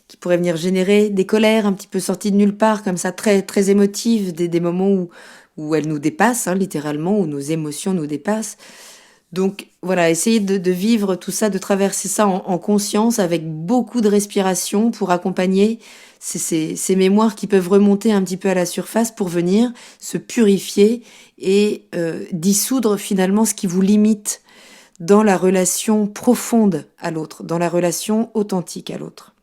qui pourrait venir générer des colères un petit peu sorties de nulle part, comme ça, très, très émotives, des moments où elles nous dépassent, hein, littéralement, où nos émotions nous dépassent. Donc voilà, essayez de vivre tout ça, de traverser ça en conscience, avec beaucoup de respiration pour accompagner ces mémoires qui peuvent remonter un petit peu à la surface pour venir se purifier et dissoudre finalement ce qui vous limite dans la relation profonde à l'autre, dans la relation authentique à l'autre.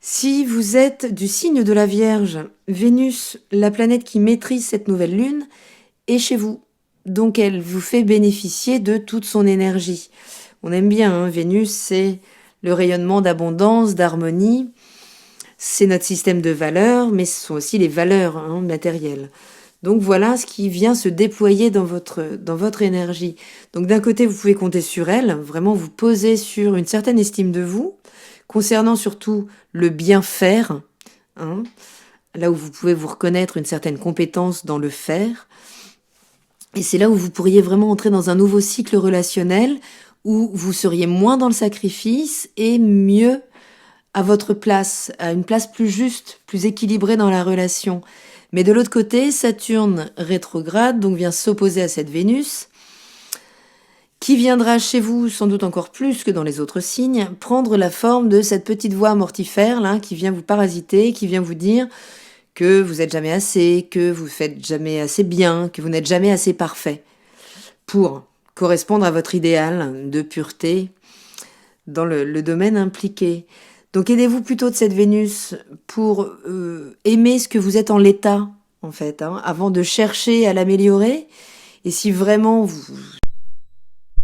Si vous êtes du signe de la Vierge, Vénus, la planète qui maîtrise cette nouvelle lune, est chez vous. Donc elle vous fait bénéficier de toute son énergie. On aime bien, hein, Vénus, c'est le rayonnement d'abondance, d'harmonie. C'est notre système de valeurs, mais ce sont aussi les valeurs, hein, matérielles. Donc voilà ce qui vient se déployer dans votre énergie. Donc d'un côté, vous pouvez compter sur elle, vraiment vous poser sur une certaine estime de vous, concernant surtout le bien faire, hein, là où vous pouvez vous reconnaître une certaine compétence dans le faire. Et c'est là où vous pourriez vraiment entrer dans un nouveau cycle relationnel où vous seriez moins dans le sacrifice et mieux à votre place, à une place plus juste, plus équilibrée dans la relation. Mais de l'autre côté, Saturne rétrograde, donc vient s'opposer à cette Vénus, qui viendra chez vous, sans doute encore plus que dans les autres signes, prendre la forme de cette petite voix mortifère là, qui vient vous parasiter, qui vient vous dire que vous n'êtes jamais assez, que vous faites jamais assez bien, que vous n'êtes jamais assez parfait pour correspondre à votre idéal de pureté dans le domaine impliqué. Donc aidez-vous plutôt de cette Vénus pour aimer ce que vous êtes en l'état, en fait, hein, avant de chercher à l'améliorer. Et si vraiment vous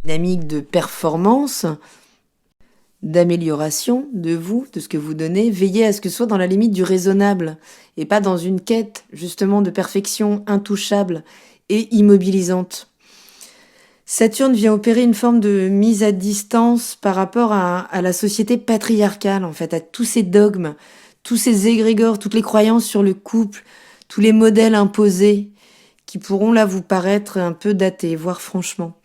dynamique de performance, d'amélioration de vous, de ce que vous donnez, veillez à ce que ce soit dans la limite du raisonnable et pas dans une quête justement de perfection intouchable et immobilisante. Saturne vient opérer une forme de mise à distance par rapport à la société patriarcale, en fait, à tous ces dogmes, tous ces égrégores, toutes les croyances sur le couple, tous les modèles imposés qui pourront là vous paraître un peu datés, voire franchement.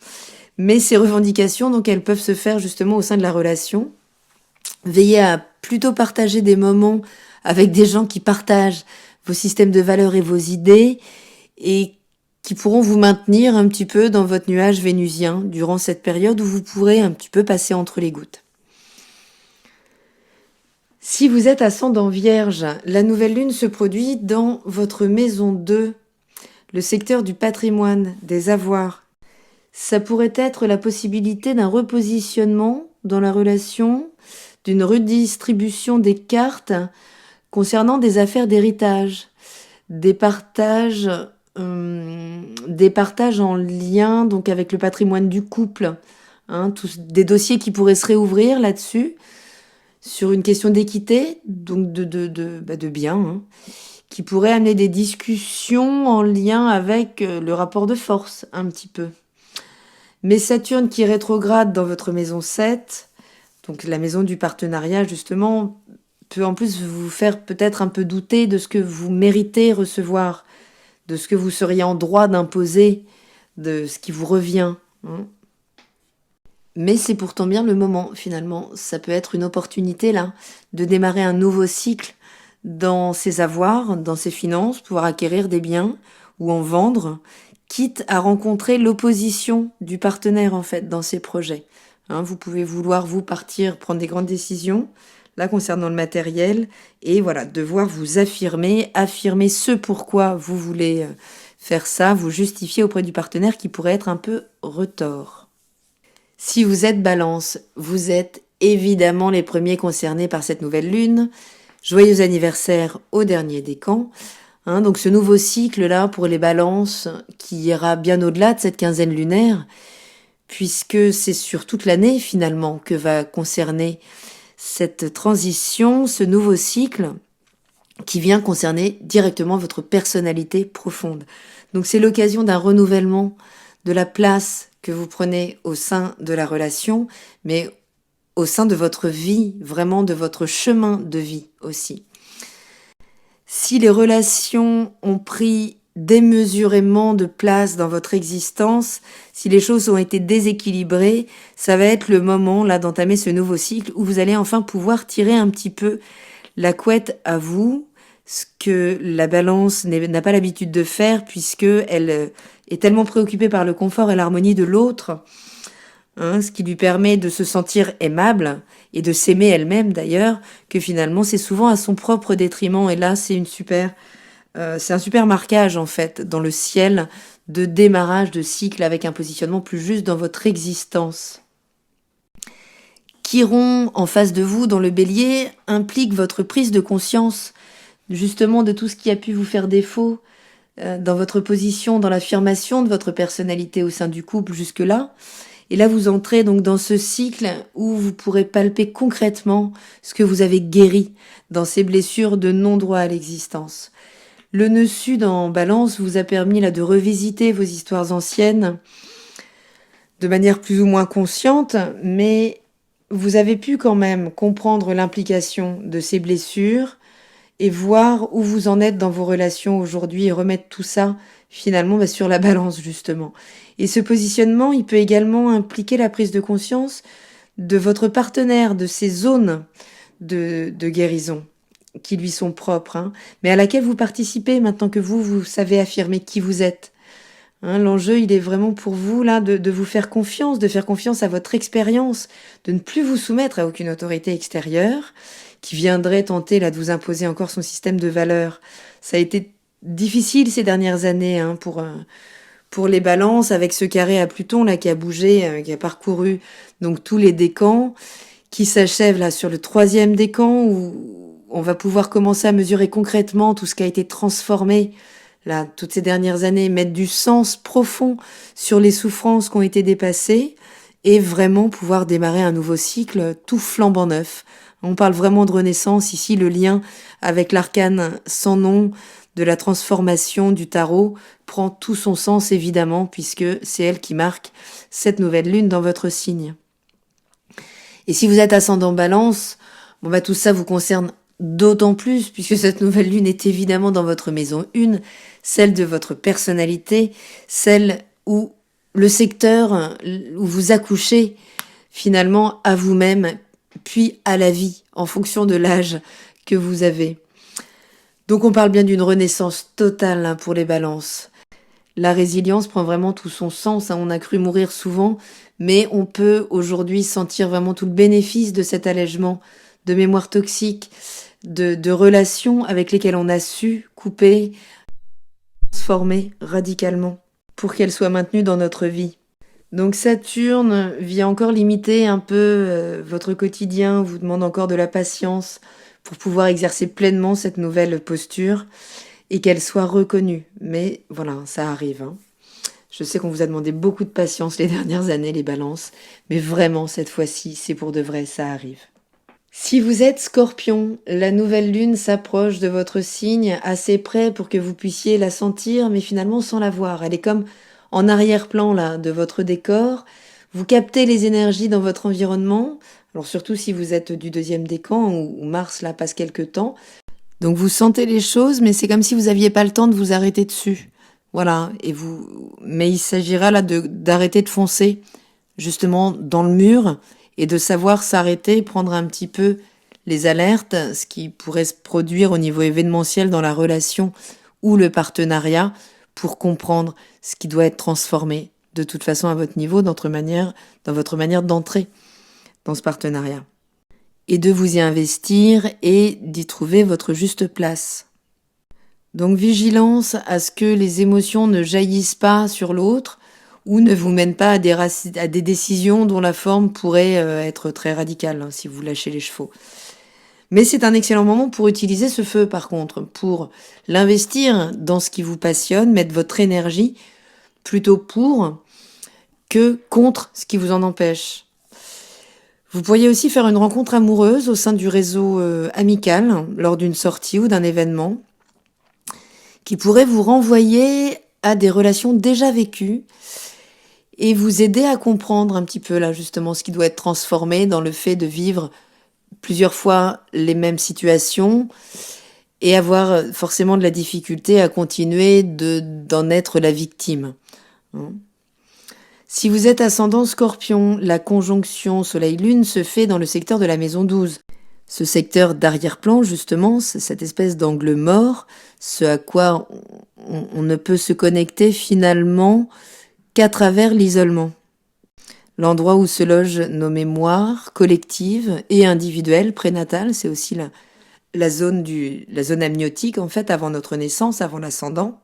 Mais ces revendications, donc, elles peuvent se faire justement au sein de la relation. Veillez à plutôt partager des moments avec des gens qui partagent vos systèmes de valeurs et vos idées et qui pourront vous maintenir un petit peu dans votre nuage vénusien durant cette période où vous pourrez un petit peu passer entre les gouttes. Si vous êtes ascendant Vierge, la nouvelle lune se produit dans votre maison 2, le secteur du patrimoine, des avoirs. Ça pourrait être la possibilité d'un repositionnement dans la relation, d'une redistribution des cartes concernant des affaires d'héritage, des partages en lien donc avec le patrimoine du couple, hein, des dossiers qui pourraient se réouvrir là-dessus, sur une question d'équité, donc de bien, hein, qui pourrait amener des discussions en lien avec le rapport de force, un petit peu. Mais Saturne qui rétrograde dans votre maison 7, donc la maison du partenariat, justement, peut en plus vous faire peut-être un peu douter de ce que vous méritez recevoir, de ce que vous seriez en droit d'imposer, de ce qui vous revient, hein. Mais c'est pourtant bien le moment, finalement. Ça peut être une opportunité, là, de démarrer un nouveau cycle dans ses avoirs, dans ses finances, pouvoir acquérir des biens ou en vendre, quitte à rencontrer l'opposition du partenaire, en fait, dans ses projets. Hein, vous pouvez vouloir, vous, partir, prendre des grandes décisions, là, concernant le matériel, et voilà, devoir vous affirmer ce pourquoi vous voulez faire ça, vous justifier auprès du partenaire qui pourrait être un peu retors. Si vous êtes Balance, vous êtes évidemment les premiers concernés par cette nouvelle lune. Joyeux anniversaire au dernier décan. Hein, donc ce nouveau cycle-là pour les Balances qui ira bien au-delà de cette quinzaine lunaire, puisque c'est sur toute l'année finalement que va concerner cette transition, ce nouveau cycle qui vient concerner directement votre personnalité profonde. Donc c'est l'occasion d'un renouvellement de la place que vous prenez au sein de la relation, mais au sein de votre vie, vraiment de votre chemin de vie aussi. Si les relations ont pris démesurément de place dans votre existence, si les choses ont été déséquilibrées, ça va être le moment là d'entamer ce nouveau cycle où vous allez enfin pouvoir tirer un petit peu la couette à vous, ce que la Balance n'a pas l'habitude de faire puisque elle est tellement préoccupée par le confort et l'harmonie de l'autre, hein, ce qui lui permet de se sentir aimable et de s'aimer elle-même d'ailleurs, que finalement c'est souvent à son propre détriment. Et là c'est c'est un super marquage en fait dans le ciel de démarrage de cycle avec un positionnement plus juste dans votre existence. Chiron en face de vous dans le Bélier implique votre prise de conscience justement de tout ce qui a pu vous faire défaut dans votre position, dans l'affirmation de votre personnalité au sein du couple jusque-là. Et là, vous entrez donc dans ce cycle où vous pourrez palper concrètement ce que vous avez guéri dans ces blessures de non-droit à l'existence. Le nœud sud en Balance vous a permis là de revisiter vos histoires anciennes de manière plus ou moins consciente, mais vous avez pu quand même comprendre l'implication de ces blessures et voir où vous en êtes dans vos relations aujourd'hui et remettre tout ça finalement sur la balance justement. Et ce positionnement, il peut également impliquer la prise de conscience de votre partenaire, de ces zones de guérison qui lui sont propres, hein, mais à laquelle vous participez maintenant que vous savez affirmer qui vous êtes. Hein, l'enjeu, il est vraiment pour vous là de vous faire confiance, de faire confiance à votre expérience, de ne plus vous soumettre à aucune autorité extérieure qui viendrait tenter là de vous imposer encore son système de valeurs. Ça a été difficile ces dernières années hein, pour les Balances avec ce carré à Pluton là qui a bougé, qui a parcouru donc tous les décans, qui s'achève là sur le 3e décan où on va pouvoir commencer à mesurer concrètement tout ce qui a été transformé là toutes ces dernières années, mettre du sens profond sur les souffrances qui ont été dépassées et vraiment pouvoir démarrer un nouveau cycle tout flambant neuf. On parle vraiment de renaissance ici, le lien avec l'arcane sans nom de la transformation du tarot prend tout son sens évidemment puisque c'est elle qui marque cette nouvelle lune dans votre signe. Et si vous êtes ascendant Balance, tout ça vous concerne d'autant plus puisque cette nouvelle lune est évidemment dans votre maison 1, celle de votre personnalité, celle où le secteur où vous accouchez finalement à vous-même puis à la vie, en fonction de l'âge que vous avez. Donc on parle bien d'une renaissance totale hein, pour les Balances. La résilience prend vraiment tout son sens, hein. On a cru mourir souvent, mais on peut aujourd'hui sentir vraiment tout le bénéfice de cet allègement de mémoire toxique, de relations avec lesquelles on a su couper, transformer radicalement pour qu'elles soient maintenues dans notre vie. Donc Saturne vient encore limiter un peu votre quotidien, vous demande encore de la patience pour pouvoir exercer pleinement cette nouvelle posture et qu'elle soit reconnue. Mais voilà, ça arrive. Hein. Je sais qu'on vous a demandé beaucoup de patience les dernières années, les Balances, mais vraiment cette fois-ci, c'est pour de vrai, ça arrive. Si vous êtes Scorpion, la nouvelle lune s'approche de votre signe assez près pour que vous puissiez la sentir, mais finalement sans la voir. Elle est comme en arrière-plan là de votre décor. Vous captez les énergies dans votre environnement. Alors surtout si vous êtes du deuxième décan où Mars là passe quelque temps. Donc vous sentez les choses, mais c'est comme si vous n'aviez pas le temps de vous arrêter dessus. Voilà. Mais il s'agira là d'arrêter de foncer justement dans le mur et de savoir s'arrêter, prendre un petit peu les alertes, ce qui pourrait se produire au niveau événementiel dans la relation ou le partenariat pour comprendre ce qui doit être transformé de toute façon à votre niveau, dans votre manière d'entrer dans ce partenariat. Et de vous y investir et d'y trouver votre juste place. Donc vigilance à ce que les émotions ne jaillissent pas sur l'autre, ou ne vous mène pas à des décisions dont la forme pourrait être très radicale, hein, si vous lâchez les chevaux. Mais c'est un excellent moment pour utiliser ce feu, par contre, pour l'investir dans ce qui vous passionne, mettre votre énergie plutôt pour que contre ce qui vous en empêche. Vous pourriez aussi faire une rencontre amoureuse au sein du réseau amical, lors d'une sortie ou d'un événement, qui pourrait vous renvoyer à des relations déjà vécues, et vous aider à comprendre un petit peu là justement ce qui doit être transformé dans le fait de vivre plusieurs fois les mêmes situations et avoir forcément de la difficulté à continuer d'en être la victime. Si vous êtes ascendant Scorpion, la conjonction Soleil-Lune se fait dans le secteur de la maison 12. Ce secteur d'arrière-plan, justement, c'est cette espèce d'angle mort, ce à quoi on ne peut se connecter finalement qu'à travers l'isolement. L'endroit où se logent nos mémoires collectives et individuelles, prénatales, c'est aussi la zone amniotique, en fait, avant notre naissance, avant l'ascendant.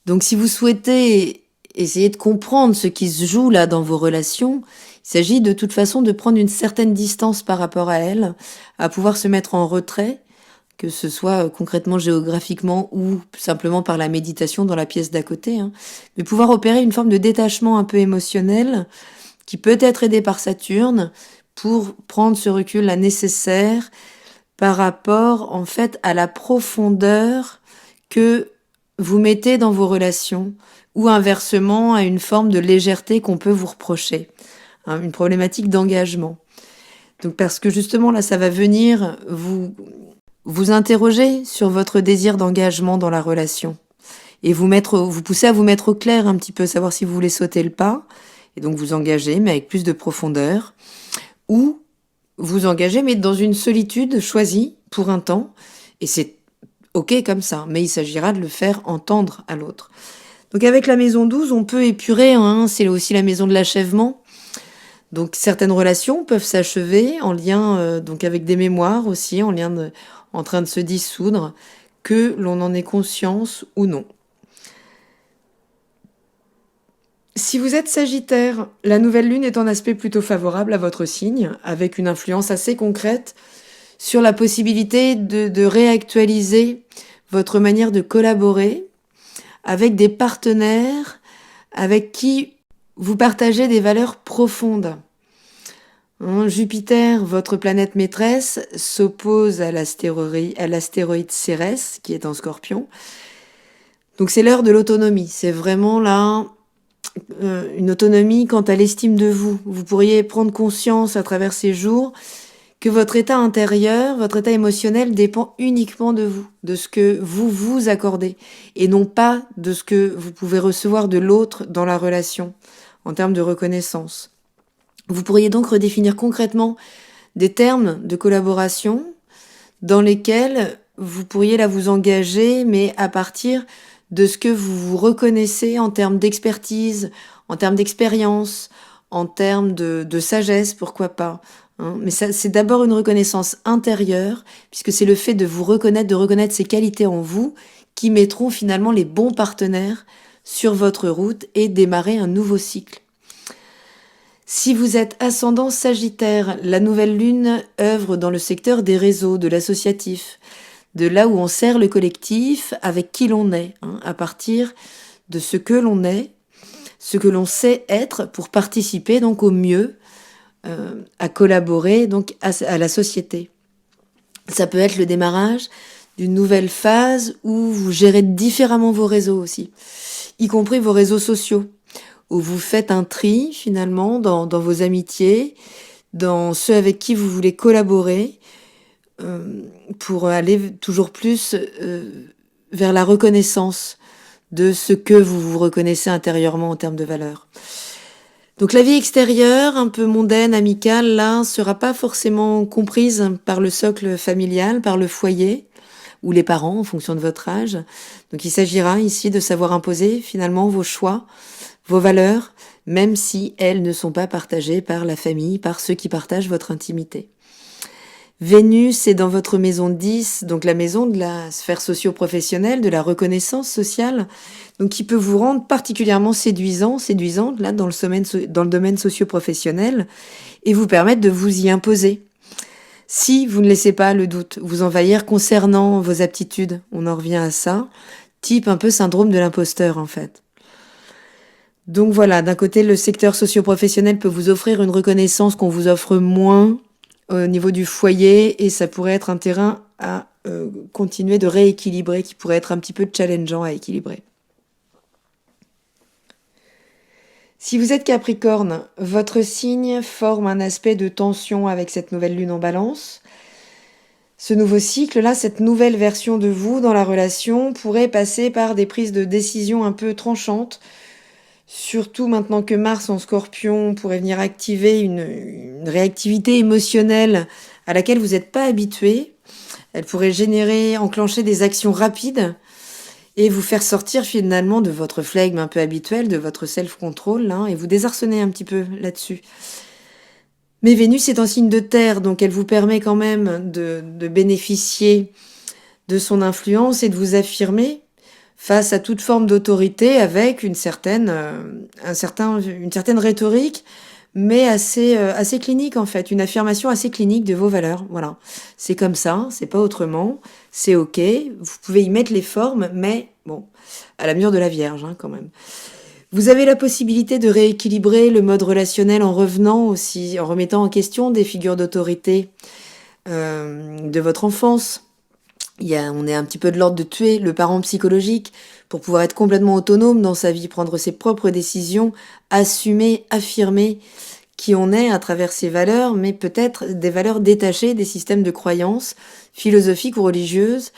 Donc si vous souhaitez essayer de comprendre ce qui se joue là dans vos relations, il s'agit de toute façon de prendre une certaine distance par rapport à elles, à pouvoir se mettre en retrait, que ce soit concrètement géographiquement ou simplement par la méditation dans la pièce d'à côté, hein, mais pouvoir opérer une forme de détachement un peu émotionnel qui peut être aidé par Saturne pour prendre ce recul là nécessaire par rapport en fait à la profondeur que vous mettez dans vos relations ou inversement à une forme de légèreté qu'on peut vous reprocher, hein, une problématique d'engagement. Donc parce que justement là ça va venir vous interroger sur votre désir d'engagement dans la relation et vous pousser à vous mettre au clair un petit peu, savoir si vous voulez sauter le pas et donc vous engager mais avec plus de profondeur, ou vous engager mais dans une solitude choisie pour un temps, et c'est ok comme ça, mais il s'agira de le faire entendre à l'autre. Donc avec la maison 12, on peut épurer, hein, c'est aussi la maison de l'achèvement. Donc certaines relations peuvent s'achever en lien donc avec des mémoires aussi, en train de se dissoudre, que l'on en ait conscience ou non. Si vous êtes Sagittaire, la nouvelle lune est en aspect plutôt favorable à votre signe, avec une influence assez concrète sur la possibilité de réactualiser votre manière de collaborer avec des partenaires avec qui vous partagez des valeurs profondes. Jupiter, votre planète maîtresse, s'oppose à l'astéroïde Cérès, qui est en Scorpion. Donc c'est l'heure de l'autonomie. C'est vraiment là une autonomie quant à l'estime de vous. Vous pourriez prendre conscience à travers ces jours que votre état intérieur, votre état émotionnel dépend uniquement de vous, de ce que vous vous accordez, et non pas de ce que vous pouvez recevoir de l'autre dans la relation, en termes de reconnaissance. Vous pourriez donc redéfinir concrètement des termes de collaboration dans lesquels vous pourriez là vous engager, mais à partir de ce que vous vous reconnaissez en termes d'expertise, en termes d'expérience, en termes de sagesse, pourquoi pas. Mais ça, c'est d'abord une reconnaissance intérieure, puisque c'est le fait de vous reconnaître, de reconnaître ces qualités en vous, qui mettront finalement les bons partenaires sur votre route et démarrer un nouveau cycle. Si vous êtes ascendant Sagittaire, la nouvelle lune œuvre dans le secteur des réseaux, de l'associatif, de là où on sert le collectif, avec qui l'on est, à partir de ce que l'on est, ce que l'on sait être pour participer donc au mieux à collaborer donc à la société. Ça peut être le démarrage d'une nouvelle phase où vous gérez différemment vos réseaux aussi, y compris vos réseaux sociaux, où vous faites un tri finalement dans vos amitiés, dans ceux avec qui vous voulez collaborer, pour aller toujours plus vers la reconnaissance de ce que vous vous reconnaissez intérieurement en termes de valeurs. Donc la vie extérieure, un peu mondaine, amicale, là, sera pas forcément comprise par le socle familial, par le foyer, ou les parents, en fonction de votre âge. Donc il s'agira ici de savoir imposer finalement vos choix, vos valeurs, même si elles ne sont pas partagées par la famille, par ceux qui partagent votre intimité. Vénus est dans votre maison 10, donc la maison de la sphère socio-professionnelle, de la reconnaissance sociale, donc qui peut vous rendre particulièrement séduisante là dans le domaine socio-professionnel et vous permettre de vous y imposer. Si vous ne laissez pas le doute vous envahir concernant vos aptitudes, on en revient à ça, type un peu syndrome de l'imposteur en fait. Donc voilà, d'un côté le secteur socio-professionnel peut vous offrir une reconnaissance qu'on vous offre moins au niveau du foyer et ça pourrait être un terrain à continuer de rééquilibrer qui pourrait être un petit peu challengeant à équilibrer. Si vous êtes Capricorne, votre signe forme un aspect de tension avec cette nouvelle lune en Balance. Ce nouveau cycle-là, cette nouvelle version de vous dans la relation pourrait passer par des prises de décision un peu tranchantes, surtout maintenant que Mars en Scorpion pourrait venir activer une réactivité émotionnelle à laquelle vous n'êtes pas habitué. Elle pourrait enclencher des actions rapides et vous faire sortir finalement de votre flegme un peu habituel, de votre self-control, et vous désarçonner un petit peu là-dessus. Mais Vénus est en signe de terre, donc elle vous permet quand même de bénéficier de son influence et de vous affirmer face à toute forme d'autorité avec une certaine rhétorique, mais assez clinique en fait, une affirmation assez clinique de vos valeurs. Voilà, c'est comme ça, c'est pas autrement, c'est ok. Vous pouvez y mettre les formes, mais bon, à la mesure de la Vierge quand même. Vous avez la possibilité de rééquilibrer le mode relationnel en revenant aussi, en remettant en question des figures d'autorité de votre enfance. On est un petit peu de l'ordre de tuer le parent psychologique pour pouvoir être complètement autonome dans sa vie, prendre ses propres décisions, assumer, affirmer qui on est à travers ses valeurs, mais peut-être des valeurs détachées des systèmes de croyances philosophiques ou religieuses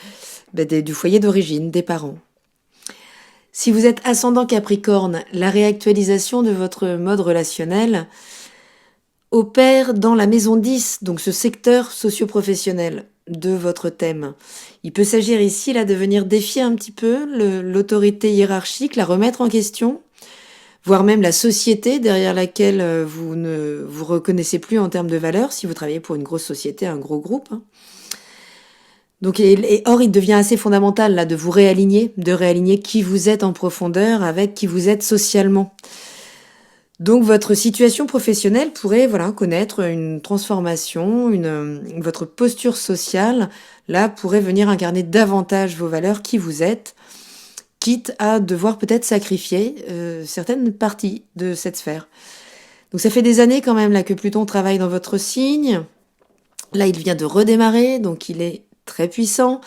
du foyer d'origine, des parents. Si vous êtes ascendant Capricorne, la réactualisation de votre mode relationnel opère dans la maison 10, donc ce secteur socio-professionnel de votre thème. Il peut s'agir ici là de venir défier un petit peu l'autorité hiérarchique, la remettre en question, voire même la société derrière laquelle vous ne vous reconnaissez plus en termes de valeurs, si vous travaillez pour une grosse société, un gros groupe. Donc, or, il devient assez fondamental là de vous réaligner, de réaligner qui vous êtes en profondeur avec qui vous êtes socialement. Donc votre situation professionnelle pourrait connaître une transformation, votre posture sociale là pourrait venir incarner davantage vos valeurs, qui vous êtes, quitte à devoir peut-être sacrifier certaines parties de cette sphère. Donc ça fait des années quand même là que Pluton travaille dans votre signe. Là il vient de redémarrer, donc il est très puissant.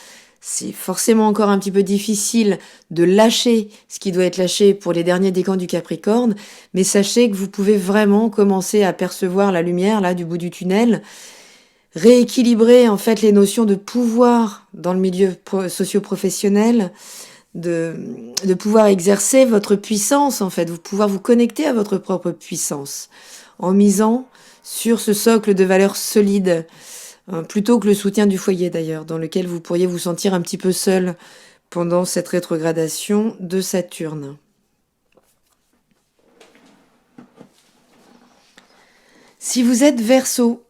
C'est forcément encore un petit peu difficile de lâcher ce qui doit être lâché pour les derniers décans du Capricorne, mais sachez que vous pouvez vraiment commencer à percevoir la lumière là du bout du tunnel, rééquilibrer en fait les notions de pouvoir dans le milieu socio-professionnel, de pouvoir exercer votre puissance en fait, vous pouvoir vous connecter à votre propre puissance en misant sur ce socle de valeurs solides. Plutôt que le soutien du foyer d'ailleurs, dans lequel vous pourriez vous sentir un petit peu seul pendant cette rétrogradation de Saturne. Si vous êtes Verseau,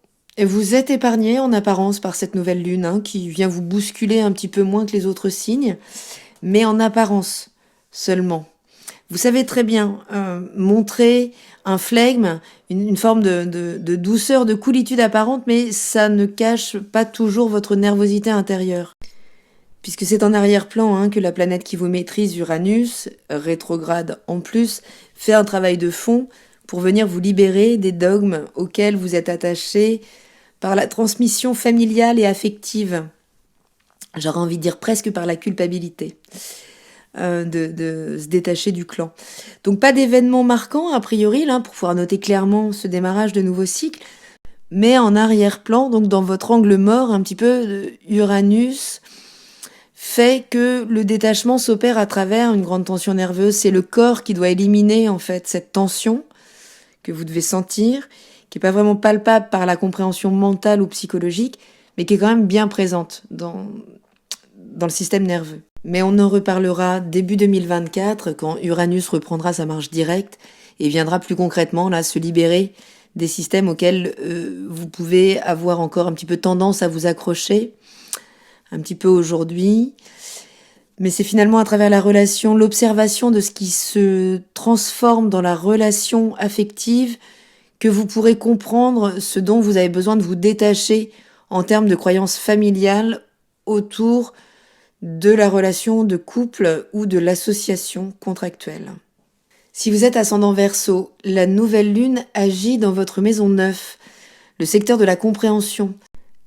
vous êtes épargné en apparence par cette nouvelle lune qui vient vous bousculer un petit peu moins que les autres signes, mais en apparence seulement. Vous savez très bien montrer un flegme, une forme de douceur, de coolitude apparente, mais ça ne cache pas toujours votre nervosité intérieure. Puisque c'est en arrière-plan que la planète qui vous maîtrise, Uranus, rétrograde en plus, fait un travail de fond pour venir vous libérer des dogmes auxquels vous êtes attachés par la transmission familiale et affective. J'aurais envie de dire presque par la culpabilité. De se détacher du clan. Donc pas d'événement marquant a priori là pour pouvoir noter clairement ce démarrage de nouveau cycle, mais en arrière-plan, donc dans votre angle mort un petit peu, Uranus fait que le détachement s'opère à travers une grande tension nerveuse. C'est le corps qui doit éliminer en fait cette tension que vous devez sentir, qui est pas vraiment palpable par la compréhension mentale ou psychologique, mais qui est quand même bien présente dans le système nerveux. Mais on en reparlera début 2024, quand Uranus reprendra sa marche directe et viendra plus concrètement là se libérer des systèmes auxquels vous pouvez avoir encore un petit peu tendance à vous accrocher, un petit peu aujourd'hui. Mais c'est finalement à travers la relation, l'observation de ce qui se transforme dans la relation affective que vous pourrez comprendre ce dont vous avez besoin de vous détacher en termes de croyances familiales autour de la relation de couple ou de l'association contractuelle. Si vous êtes ascendant Verseau, la nouvelle lune agit dans votre maison 9, le secteur de la compréhension,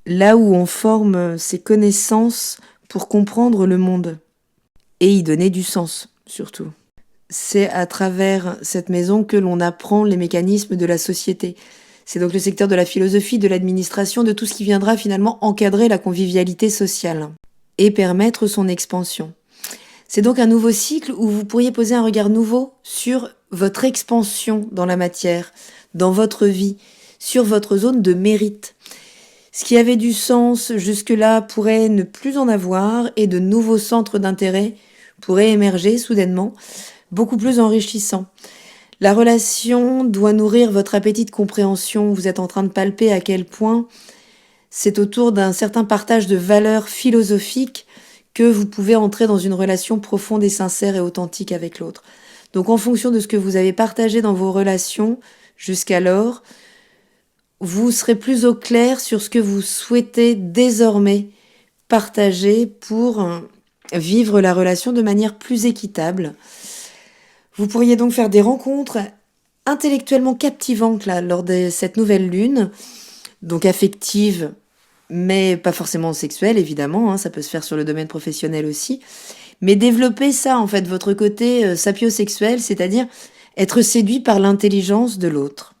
là où on forme ses connaissances pour comprendre le monde et y donner du sens, surtout. C'est à travers cette maison que l'on apprend les mécanismes de la société. C'est donc le secteur de la philosophie, de l'administration, de tout ce qui viendra finalement encadrer la convivialité sociale et permettre son expansion. C'est donc un nouveau cycle où vous pourriez poser un regard nouveau sur votre expansion dans la matière, dans votre vie, sur votre zone de mérite. Ce qui avait du sens jusque-là pourrait ne plus en avoir et de nouveaux centres d'intérêt pourraient émerger soudainement, beaucoup plus enrichissants. La relation doit nourrir votre appétit de compréhension. Vous êtes en train de palper à quel point c'est autour d'un certain partage de valeurs philosophiques que vous pouvez entrer dans une relation profonde et sincère et authentique avec l'autre. Donc en fonction de ce que vous avez partagé dans vos relations jusqu'alors, vous serez plus au clair sur ce que vous souhaitez désormais partager pour vivre la relation de manière plus équitable. Vous pourriez donc faire des rencontres intellectuellement captivantes là, lors de cette nouvelle lune, donc affectives, mais pas forcément sexuelles évidemment, ça peut se faire sur le domaine professionnel aussi, mais développer ça en fait, votre côté sapiosexuel, c'est-à-dire être séduit par l'intelligence de l'autre.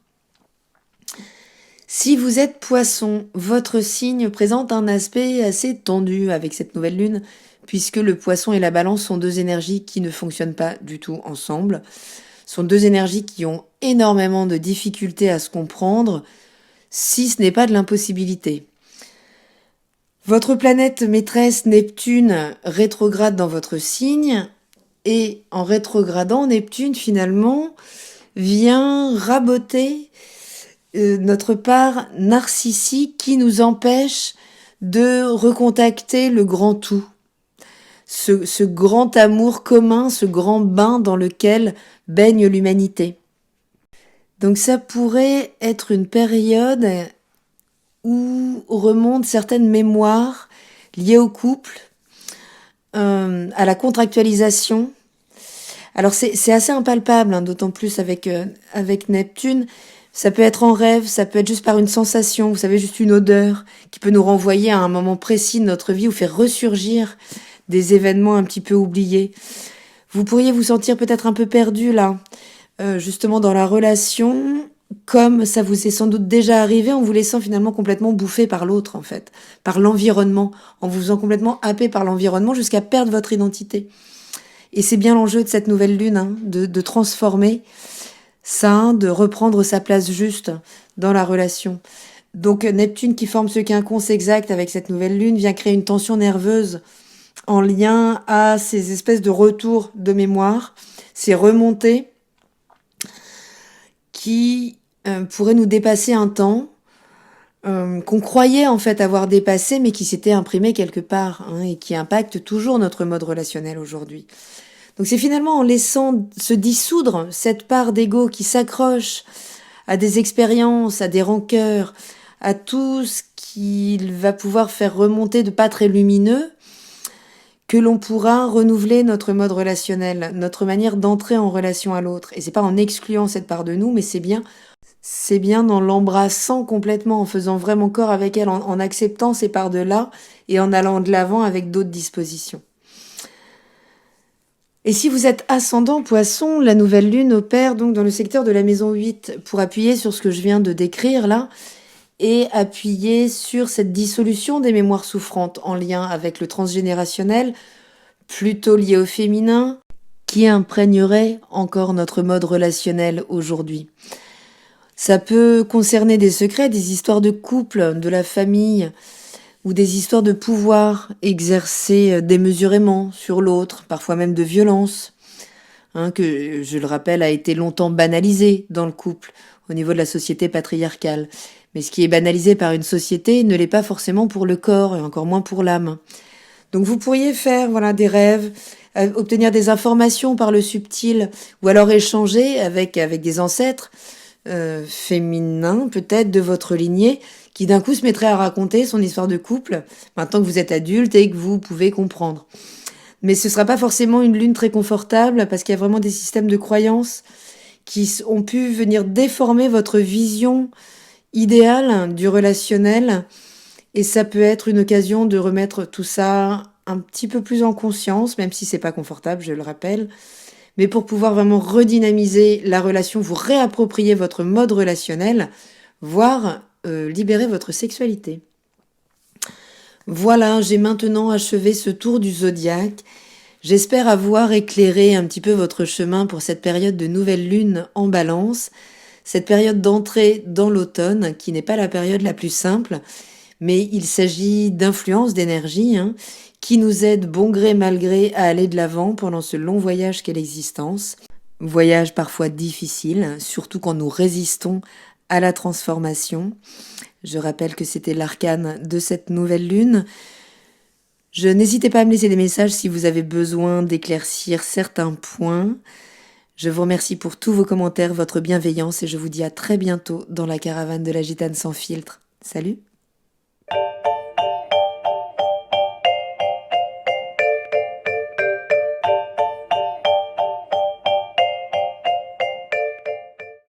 Si vous êtes Poisson, votre signe présente un aspect assez tendu avec cette nouvelle lune, puisque le Poisson et la Balance sont deux énergies qui ne fonctionnent pas du tout ensemble. Ce sont deux énergies qui ont énormément de difficultés à se comprendre, si ce n'est pas de l'impossibilité. Votre planète maîtresse Neptune rétrograde dans votre signe, et en rétrogradant, Neptune finalement vient raboter notre part narcissique qui nous empêche de recontacter le grand tout. Ce grand amour commun, ce grand bain dans lequel baigne l'humanité. Donc ça pourrait être une période où remontent certaines mémoires liées au couple, à la contractualisation. Alors c'est assez impalpable, d'autant plus avec Neptune. Ça peut être en rêve, ça peut être juste par une sensation, vous savez, juste une odeur qui peut nous renvoyer à un moment précis de notre vie ou faire ressurgir des événements un petit peu oubliés. Vous pourriez vous sentir peut-être un peu perdu là, justement dans la relation, comme ça vous est sans doute déjà arrivé en vous laissant finalement complètement bouffer par l'autre en fait, par l'environnement, en vous faisant complètement happer par l'environnement jusqu'à perdre votre identité. Et c'est bien l'enjeu de cette nouvelle lune, de transformer ça, de reprendre sa place juste dans la relation. Donc Neptune qui forme ce quinconce exact avec cette nouvelle lune vient créer une tension nerveuse en lien à ces espèces de retours de mémoire, ces remontées qui pourraient nous dépasser un temps, qu'on croyait en fait avoir dépassé, mais qui s'était imprimé quelque part, et qui impacte toujours notre mode relationnel aujourd'hui. Donc c'est finalement en laissant se dissoudre cette part d'ego qui s'accroche à des expériences, à des rancœurs, à tout ce qu'il va pouvoir faire remonter de pas très lumineux, que l'on pourra renouveler notre mode relationnel, notre manière d'entrer en relation à l'autre. Et c'est pas en excluant cette part de nous, mais c'est bien en l'embrassant complètement, en faisant vraiment corps avec elle, en acceptant ces parts de là et en allant de l'avant avec d'autres dispositions. Et si vous êtes ascendant Poisson, la nouvelle lune opère donc dans le secteur de la maison 8 pour appuyer sur ce que je viens de décrire là et appuyer sur cette dissolution des mémoires souffrantes en lien avec le transgénérationnel, plutôt lié au féminin, qui imprégnerait encore notre mode relationnel aujourd'hui. Ça peut concerner des secrets, des histoires de couple, de la famille, ou des histoires de pouvoir exercé démesurément sur l'autre, parfois même de violence, que, je le rappelle, a été longtemps banalisé dans le couple, au niveau de la société patriarcale. Mais ce qui est banalisé par une société ne l'est pas forcément pour le corps, et encore moins pour l'âme. Donc vous pourriez faire des rêves, obtenir des informations par le subtil, ou alors échanger avec des ancêtres féminins, peut-être de votre lignée, qui d'un coup se mettrait à raconter son histoire de couple, maintenant que vous êtes adulte et que vous pouvez comprendre. Mais ce ne sera pas forcément une lune très confortable, parce qu'il y a vraiment des systèmes de croyances qui ont pu venir déformer votre vision idéale du relationnel, et ça peut être une occasion de remettre tout ça un petit peu plus en conscience, même si c'est pas confortable, je le rappelle, mais pour pouvoir vraiment redynamiser la relation, vous réapproprier votre mode relationnel, voire libérer votre sexualité. Voilà, j'ai maintenant achevé ce tour du zodiaque. J'espère avoir éclairé un petit peu votre chemin pour cette période de nouvelle lune en balance, cette période d'entrée dans l'automne, qui n'est pas la période la plus simple, mais il s'agit d'influences, d'énergie, qui nous aident bon gré mal gré à aller de l'avant pendant ce long voyage qu'est l'existence. Voyage parfois difficile, surtout quand nous résistons à la transformation. Je rappelle que c'était l'arcane de cette nouvelle lune. N'hésitez pas à me laisser des messages si vous avez besoin d'éclaircir certains points. Je vous remercie pour tous vos commentaires, votre bienveillance et je vous dis à très bientôt dans la caravane de la Gitane sans filtre. Salut!